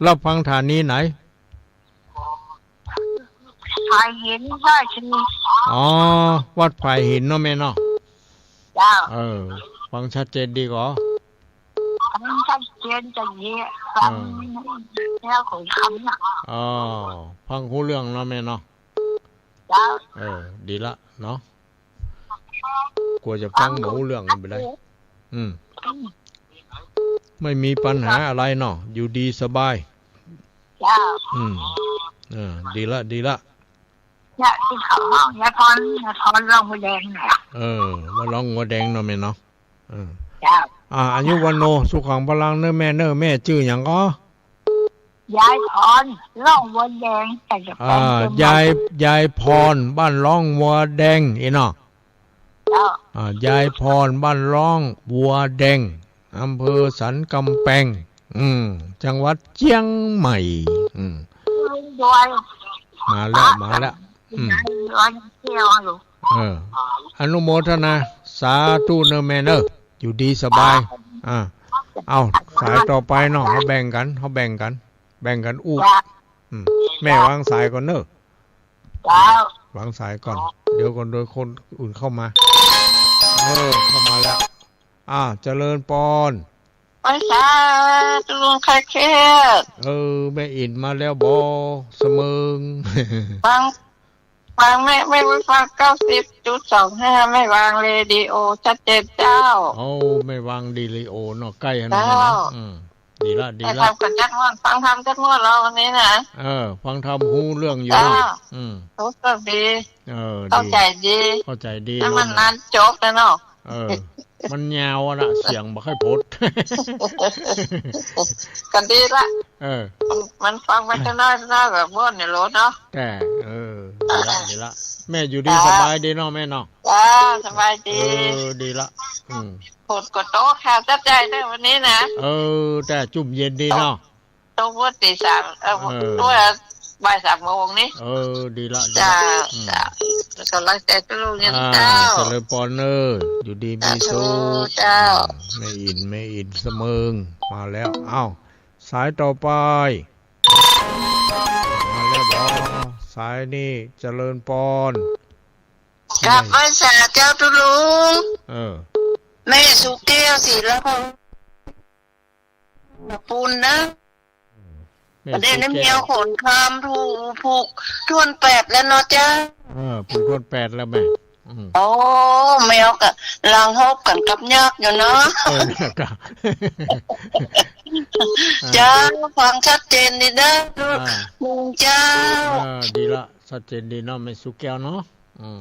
รับฟังฐานนี้ไหนภายหินได้ชินวัดภายหินเนาะแม่เนาะเจ้าฟังชัดเจนดีกว่าฟังชัดเจนจะเยอะฟังแล้วของคำน่ะฟังหูเรื่องเนาะแม่เนาะเจ้าดีละเนาะกลัวจะฟังหูเรื่องไปได้ไม่มีปัญหาอะไรเนาะอยู่ดีสบายดีละอย่าที่เขาห้องอย่าทอนลองหัวแดงน่ะมาลองหัวแดงเนาะแม่เนาะอายุวันโนสุขังพลังเนอแม่ชื่อหยังก็ ยายพรล่องวัวแดงแต่จะไป ยายพรบ้านร่องวัวแดงอีเนาะ เจ้าย ายพรบ้านร่องวัวแดงอำเภอสันกำแพงจังหวัดเชียงใหม่ลุงด้วย มาแล้วยายด้วยเที่ยวอยู่ อนุโมทนาสาธุเนอะแม่เนอะอยู่ดีสบายเอาสายต่อไปเนาะเขาแบ่งกันอู้แม่วางสายก่อนเนอะ เจ้าว างสายก่อนเดี๋ยวก่อนโดยคนอื่นเข้ามาเข้ามาแล้วเจริญปอนไปสาธุลุงใครเครียดแม่อินมาแล้วบอเสมิง ฟังไม่ฟัง90.25ไม่วางเรดิโอชัดเจนเจ้าไม่วางดีลีโอเนาะใกล้ขนาดนั้นดีละทำกันจักงวดฟังทำจักงวดเราวันนี้นะฟังทำหูเรื่องอยู่เนาะรู้สึกดีเข้าใจดีแล้วมันนานจบแล้วเนาะมันยาวอ่ะนะเสียงบ่ค่อยพดกันดีละมันฟังไปข้างหน้าแบบว่นเนี่ยรถเนาะแต่ดีละแม่อยู่ดีสบายดีเนาะแม่เนาะสบายดีดีละผดกดโต๊ะข่าวจับใจได้วันนี้นะแต่จุ่มเย็นดีเนาะโต๊ะวันตี3ด้วยบ่าย 3 โมงนี้ดีละจ้ากำลังใจลูกเนี่ยเจ้าเจริญปอนเนอร์อยู่ดีมีสุขเจ้าไม่อินเสมิงมาแล้วสายต่อไปมาแล้วบอสายนี่เจริญปอนกลับมาสาเจ้าตุลุงแม่สุเกี้ยวสิแล้วปูนนะประเด็นน้ำเงี้ยวขนคำผูกทวน8แล้วเนาะจ้าผูกทวน8แล้วแม่แมวกับลังฮบกันกับยักษ์อยู่เนาะจ้าฟังชัดเจนดีนะลุงเจ้าดีละชัดเจนดีเนาะไม่สุกแก้วเนาะ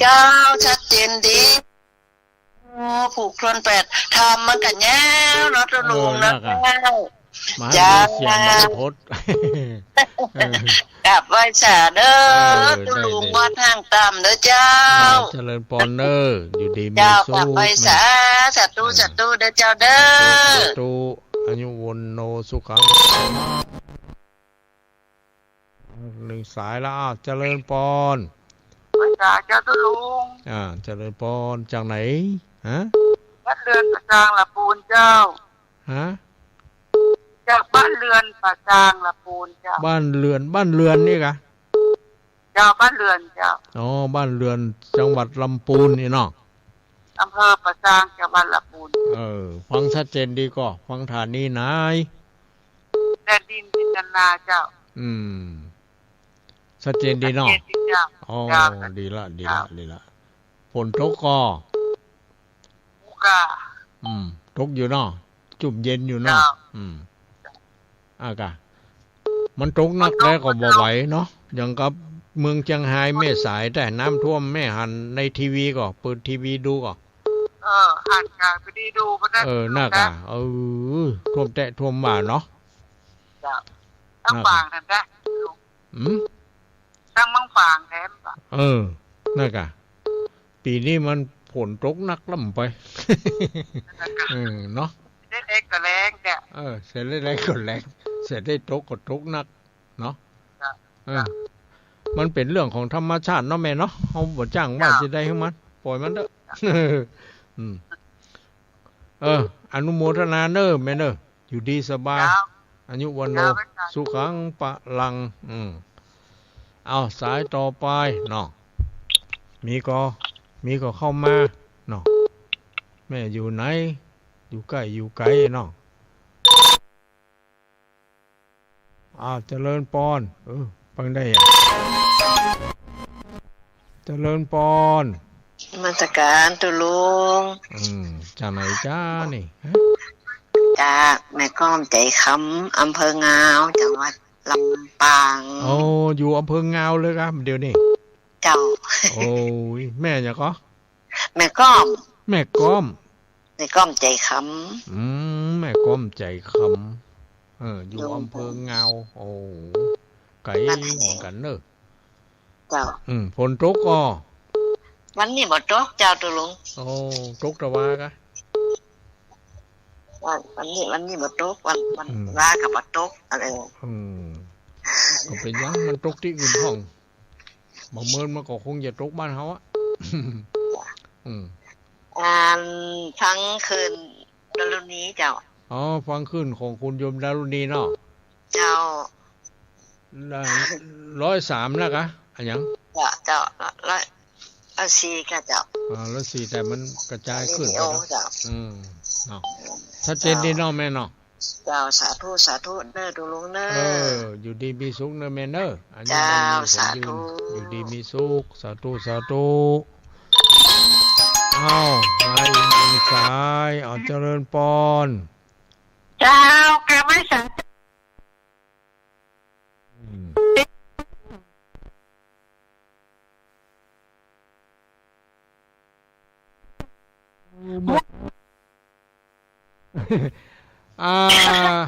เจ้าชัดเจนดีผูกทวน8ทำมันกันแย่เนาะตุลุงนะจ้าเสียงมันพดกลับไหว้สาเด้อตุลุงบ้านทางต่ำเด้อเจ้าเจริญปอนเนอร์อยู่ดีมีสุขกลับไหว้สาสัตว์เด้อเจ้าเด้อสัตว์อายุวันโนสุขัง1 สายแล้วเจริญปอนไหว้สาเจ้าตุลุงเจริญปอนจากไหนบ้านเรือนประจางละปูนเจ้าจากบ้านเรือนป่าจางละปูนเจ้าบ้านเรือนนี่กะเจ้าบ้านเรือนเจ้าบ้านเรือนจังหวัดลำพูนนี่เนาะอำเภอป่าจางจังหวัดลำพูนฟังชัดเจนดีก็ฟังฐานนี้นายแดนดินจินตนาเจ้าชัดเจนดีเนาะดีละฝนตกก็ตกอยู่เนาะจุ่มเย็นอยู่เนาะมันตกนักแล้วก็บ่ไหวเนาะอย่างกับเมืองเชียงรายแม่สายแต่น้ำท่วมแม่หันในทีวีก็เปิดทีวีดูก็หันกลางไปดีดูมันน่ากะท่วมแตะท่วมบ่าเนาะตั้งฝางนั่นแหละตั้งมังฝางแถมน่ากะปีนี้มันฝนตกนักล่ำไปเนาะเล็กก็แรงแกเสร็จเล็กก็แรงเสร็จได้ตกก็ตกนักเนาะมันเป็นเรื่องของธรรมชาติเนาะแม่เนาะเอาบ่จ้างว่าจะได้ให้มันปล่อยมันเถอะอนุโมทนาเนอแม่เนออยู่ดีสบายอายุวันโนสุขังปะลังเอาสายต่อไปเนาะมีก็เข้ามาเนาะแม่อยู่ไหนอยู่ใกล้อยู่ไกลเนาะเจริญปอนฟังได้เจริญปอนมาตรการตุลุงจากไหนจ้านี่จากแม่ก้อมใจคำอำเภองาวจังหวัดลำปางอยู่อำเภองาวเลยครับเดี๋ยวนี้เจ้าแม่จะก็แม่ก้อมแม่ก้อมใจคำแม่ก้อมใจค อยู่อำเภอเงาโอ้ไกลเหมือนกันเนอะ เจ้า ฝนตกก็ วันนี้บ่ตกเจ้าตุลุง โอ้ตกตะวากะ วันนี้บ่ตกวันว่ากับบ่ตกอะไร ก็เป็นยังมันตกที่อื่นห้องบ่เมินมันก็คงจะตกบ้านเฮาอ่ะ ทั้งคืนดลุนี้เจ้า อ๋อฟังขึ้นของคุณโยมดารุณีเนาะ เจ้า 103แล้วกะอันหยัง เจ้าแล้วซีก็เจ้า 104แต่มันกระจายขึ้น โอ้เจ้า เนาะชัดเจนดีเนาะแม่เนาะ เจ้าสาธุเด้อตุลุงเด้อ อยู่ดีมีสุขเนอะแม่เนอะอันนี้ เจ้า มัน สาธุ อยู่ดีมีสุขสาธุอ้าวมาอีกหนึ่งสายเอาเจริญปอน เจ้ากระไม่สัง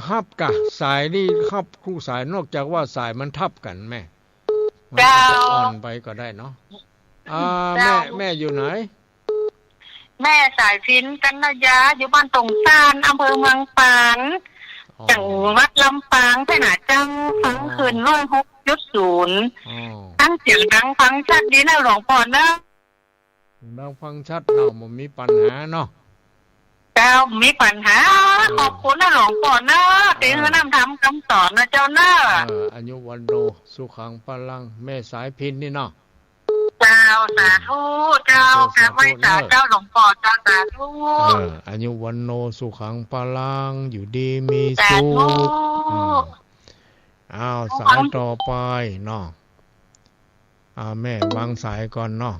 ฮับกะสายนี่ฮับคู่สายนอกจากว่าสายมันทับกันแม่มัน เจ้า อาจจะอ่อนไปก็ได้เนาะแม่อยู่ไหน แม่สายพินกันนยาอยู่บ้านตงซานอำเภอเมืองปานจังหวัดลำปางไปหนาจังฟังคืน106.0ตั้งเสียงดังฟังชัดดีนะหลวงพ่อนะ ดังฟังชัดเนาะมันมีปัญหาเนาะ เจ้ามีปัญหาขอบคุณนะหลวงพ่อนะตีเฮือนำทำคำสอนนะเจ้านะ อายุวันโนสุขังพลังแม่สายพินนี่เนาะ เจ้าสาธุเจ้ากราบไหว้สาเจ้าหลวงพ่อเจ้าสาธุ อายุวันโนสุขังพลังอยู่ดีมี สา สุ ธุ ขอ้าวสายต่อไปเนาะแม่วางสายก่อนเนาะ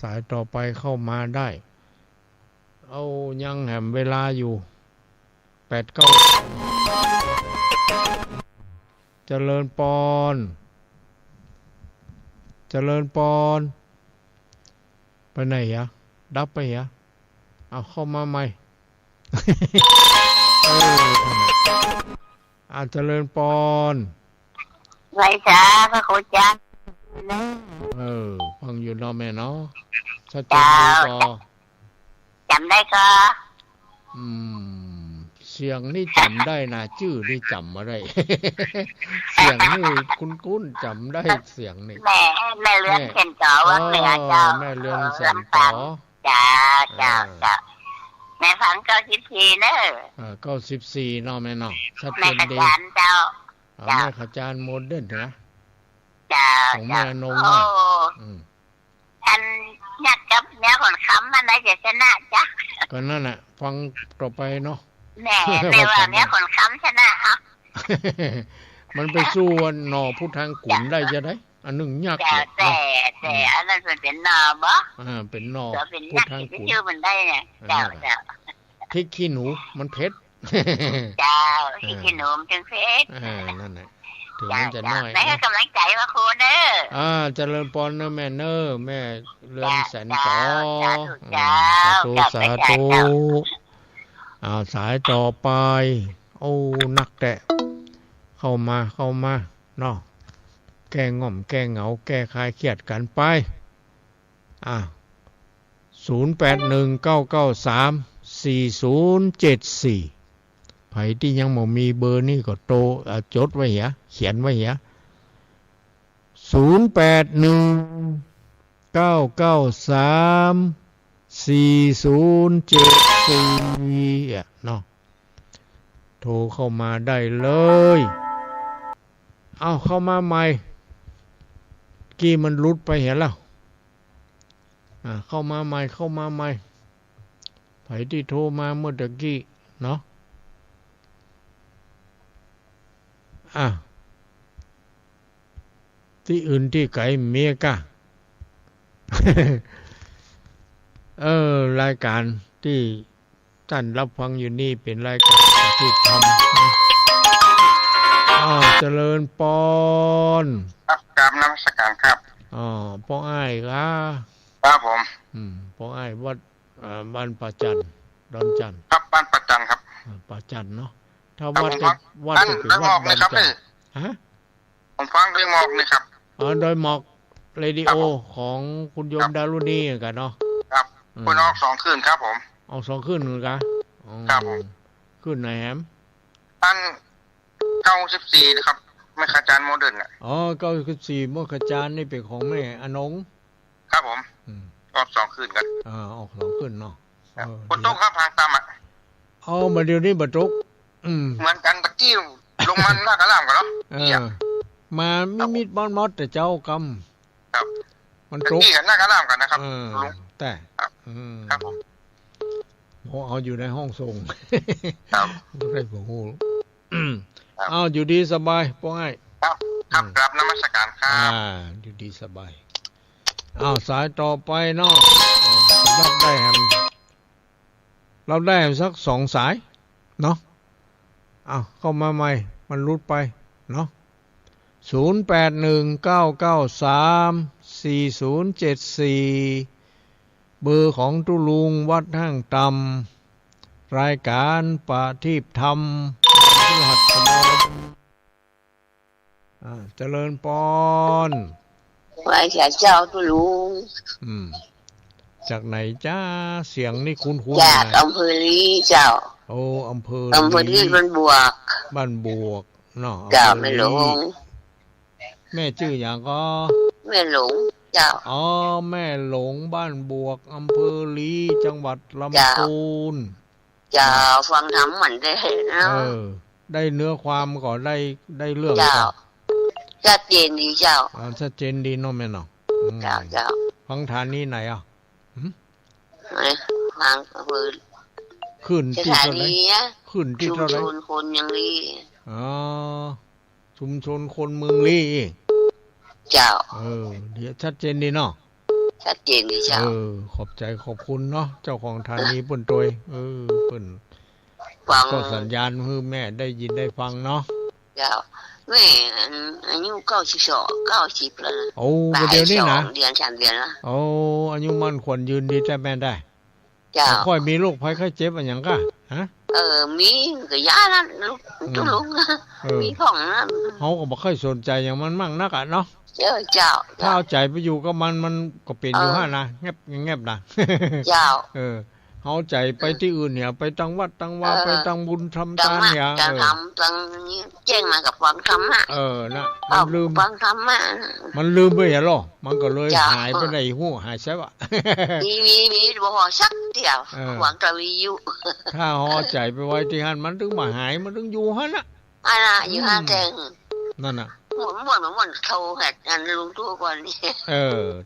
สายต่อไปเข้ามาได้เอายังแหมเวลาอยู่8-9เจริญปอนไปไหนอะดับไปอะเอาเข้ามาใหม่ เจริญปอน ไรจ้าพระโคจ้า ฟังอยู่เนาะแม่เนาะชัดเจนดีก็ จำได้ก็ เสียงนี่จำได้นะชื่อนี่จำมาได้ เสียงนี่คุ้นๆจำได้เสียงนี่ แม่เลื่อนเข็นต่อวังเหนือเจ้า แม่เลื่อนเสียงต่อ จ้าแม่ฟัง94เนอะ 94เนาะแม่เนาะชัดเจ แม่ น ข ดี จานเจ้า แม่ขจานโมเดิร์นนะ จ้า ของแม่นง โอ้ อ่ะ อันยัดกับเนื้อขนคำมันได้จะชนะจ้ะ ก็นั่นน่ะฟังต่อไปเนาะ แม่ว่าเนื้อขนคำชนะเหรอ มันไปสู้หนอผู้ทางกุนได้จะได้อันหนึ่งยาก แต่อันนั้นเป็นนอบ่ เป็นหนอ เป็น ผู้ นัก ทาง ที่ กุน ชื่อมันได้เนี่ยเจ้า พริกขี้หนูมันเผ็ด เจ้าที่กินหนูมจึงเพชร นั่นแหละถึงมันจะน้อย แม่ให้กำลังใจว่าครูเด้อ เจริญปอนเนอแม่เนอแม่เรือนแสนต่อสาธุสายต่อไปโอ้นักแตะเข้ามาเนาะแก้ง่อมแก้เหงาแก้คลายเครียดกันไป0819934074ไผที่ยังบ่มีเบอร์นี่ก็โตจดไว้เหียเขียนไว้เหีย0819934074เนาะโทรเข้ามาได้เลยเอาเข้ามาใหม่กี้มันรุดไปเห็นแล้วเข้ามาใหม่ไผที่โทรมาเมื่อตะกี้เนาะที่อื่นที่ไกลเมียกะ รายการที่ท่านรับฟังอยู่นี่เป็นรายการที่ทำเจริญปอนครับกราบนมัสการครับป้องอ้ายครับผมป้องอ้ายวัดบ้านป่าจันดอนจันครับบ้านประจันครับป่าจันเนาะ ถ้า ครับ วัด ผม จะ ฟัง วัด ท่าน จะเป็น โดยหม วั อ ด ก บ้า นี่ น ครับ จา นี่ กฮะ ผมฟังโดยหมอกนี่ครับ โดยหมอกเรดิ ครั โอบ ผม ของคุณโย ครั ม บ ดารุณีกันเนาะ ครับ อืม คุณออก2 คืนครับผม เอา2ขึ้นเหมือนกันอ๋อ ครับผม ขึ้นไหนแฮม ท่าน94นะครับไม่ขจารย์โมเดิร์นน่ะ อ๋อ94โมคคจารย์นี่เป็นของแม่อนง ครับผม อืม ออก2 คืนกัน ออก2ขึ้นเนาะ ครับ เออ คุณตุ๊กครับทางตามอ่ะ เอามาเดี๋ยวนี้บัดตุกเหมือนกันตะกี้ลงมันหน้ากระล่ามกันเนาะ เอ เหี้ย อมามิดบอนมอดแต่เจ้ากรรม ครับ มัน ตะ ตุก กี้กันหน้ากระล่ามกันนะครับ เออ ลุง แต่ ครับ อืม ครับผม เอาอยู่ในห้องส่ง ครับ บ่ได้บ่ฮู้ ครับ เอาอยู่ดีสบายป้องไอ้ ครับครับกราบนมัสการครับ อยู่ดีสบายเอาสายต่อไปเนาะรับได้แฮมสัก2 สายเนาะเอาเข้ามาใหม่มันรุดไปเนาะ0819934074เบอร์ของตุลุงวัดห้างตำรายการปฏิบธรรมพฤหัสบดีเจริญปอน ไหว้เจ้าตุลุง จากไหนจ้าเสียงนี่คุ้นๆ จาก นะ อำเภอลีเจ้า โอ้อำเภอ ลีบ้านบวก บ้านบวกเนาะ เจ้า อำเภอ ไม่หลง แม่ชื่ออย่างก็ ไม่หลงเจ้า อ๋อแม่หลงบ้านบวกอำเภอลีจังหวัดลำ จ้า พูน เจ้าฟังธรรมเหมือนได้นะ ได้เนื้อความก่อนได้เรื่อง เจ้า ก่อน ชัดเจนดีเจ้า ชัดเจนดีเนาะแม่เนาะ เจ้าเจ้า ฟังฐานนี้ไหนอ่ะ ฟังอำเภอ ขึ้น ส ที่ ถา เท่าไหร่ นีนะ ขึ้นที่ ชุม เท่าไห ช ร่ นคนยังลี อ๋อชุมชนคนเมืองลีเอง เจ้า เดี๋ยวชัดเจนดีเนาะ ชัดเจนดีเจ้า ขอบใจขอบคุณเนาะเจ้าของฐานีเปิ้นตวยเปิ้น ฟัง ก็สัญญาณคือแม่ได้ยินได้ฟังเนาะ เจ้าแม่อายุ90แล้วนะ โอ้เดี๋ยวนี้นะ 2 เดือน 3 เดือนละ โอ้อายุมันควรยืนดีแต่แม่ได้ เจ้า ค่อยมีโรคภัยไข้เจ็บอะไรหยังกะฮะ มีก็ยาละลูกตุลุงมีของนะ เฮาก็บ่ค่อยสนใจอย่างมันมั่งนักอ่ะเนาะ เจ้า ถ้าเอาใจไปอยู่กับมันก็เป็นอยู่หั่นนะแงบๆนะ เจ้า เฮาใจไปที่อื่นเนี่ยไปตั้งวัดตั้งว่าไปตั้งบุญทำ จั ทาง น มา เนี่ย จะทำจังนี้แจ้งมากับฟังธรรมะ นะมันลืม ฟังธรรมะ มันลืมไปเหรอมันก็เลย จ้ะ หายไปในหูหายใช่ปะ มีบ่พอสักเดียวหวังจะวิยุ ถ้าห่อใจไปไว้ที่หันมันถึงมาหายมันถึงอยู่หันน่ะ อันน่ะอยู่ห้าแทง นั่นน่ะ หมดโทรแหกอันลุงทุกวันนี้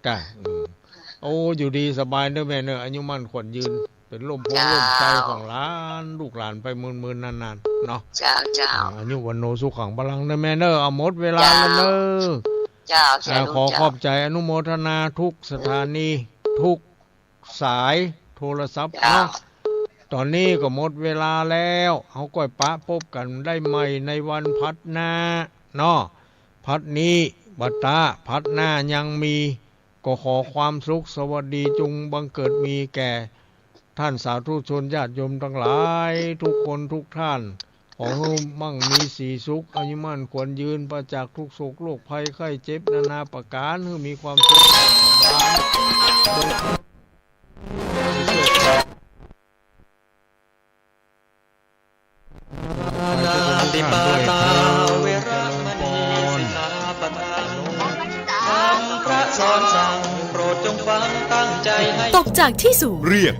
จ้ะโอ้อยู่ดีสบายเด้อแม่เด้ออายุมันขวัญยืนเป็นลมโพลมใจของหลานลูกหลานไปหมื่นๆนานๆเนาะ เจ้า อายุวันโนสุขังพลังเด้อแม่เด้อเอาหมดเวลาแล้วเด้อ เจ้า ขอขอบใจอนุโมทนาทุกสถานีทุกสายโทรศัพท์เนาะตอนนี้ก็หมดเวลาแล้วเฮาก้อยปะพบกันได้ใหม่ในวันพัดหน้าเนาะพัดนี้บัดตาพัดหน้ายังมีก็ขอความสุขสวัสดีจงบังเกิดมีแก่ท่านสาธุชนญาติโยมทั้งหลายทุกคนทุกท่านขอให้มั่งมีสีสุขอายุมั่นควรยืนประจากทุกโศกโรคภัยไข้เจ็บนานาประการให้มีความสุขความสบาย ติปาตาเวรมณีสิกขาปะทังธรรมพระสอนสั่งโปรดจงฟังตั้งใจให้ ตกจากที่สูง เรียก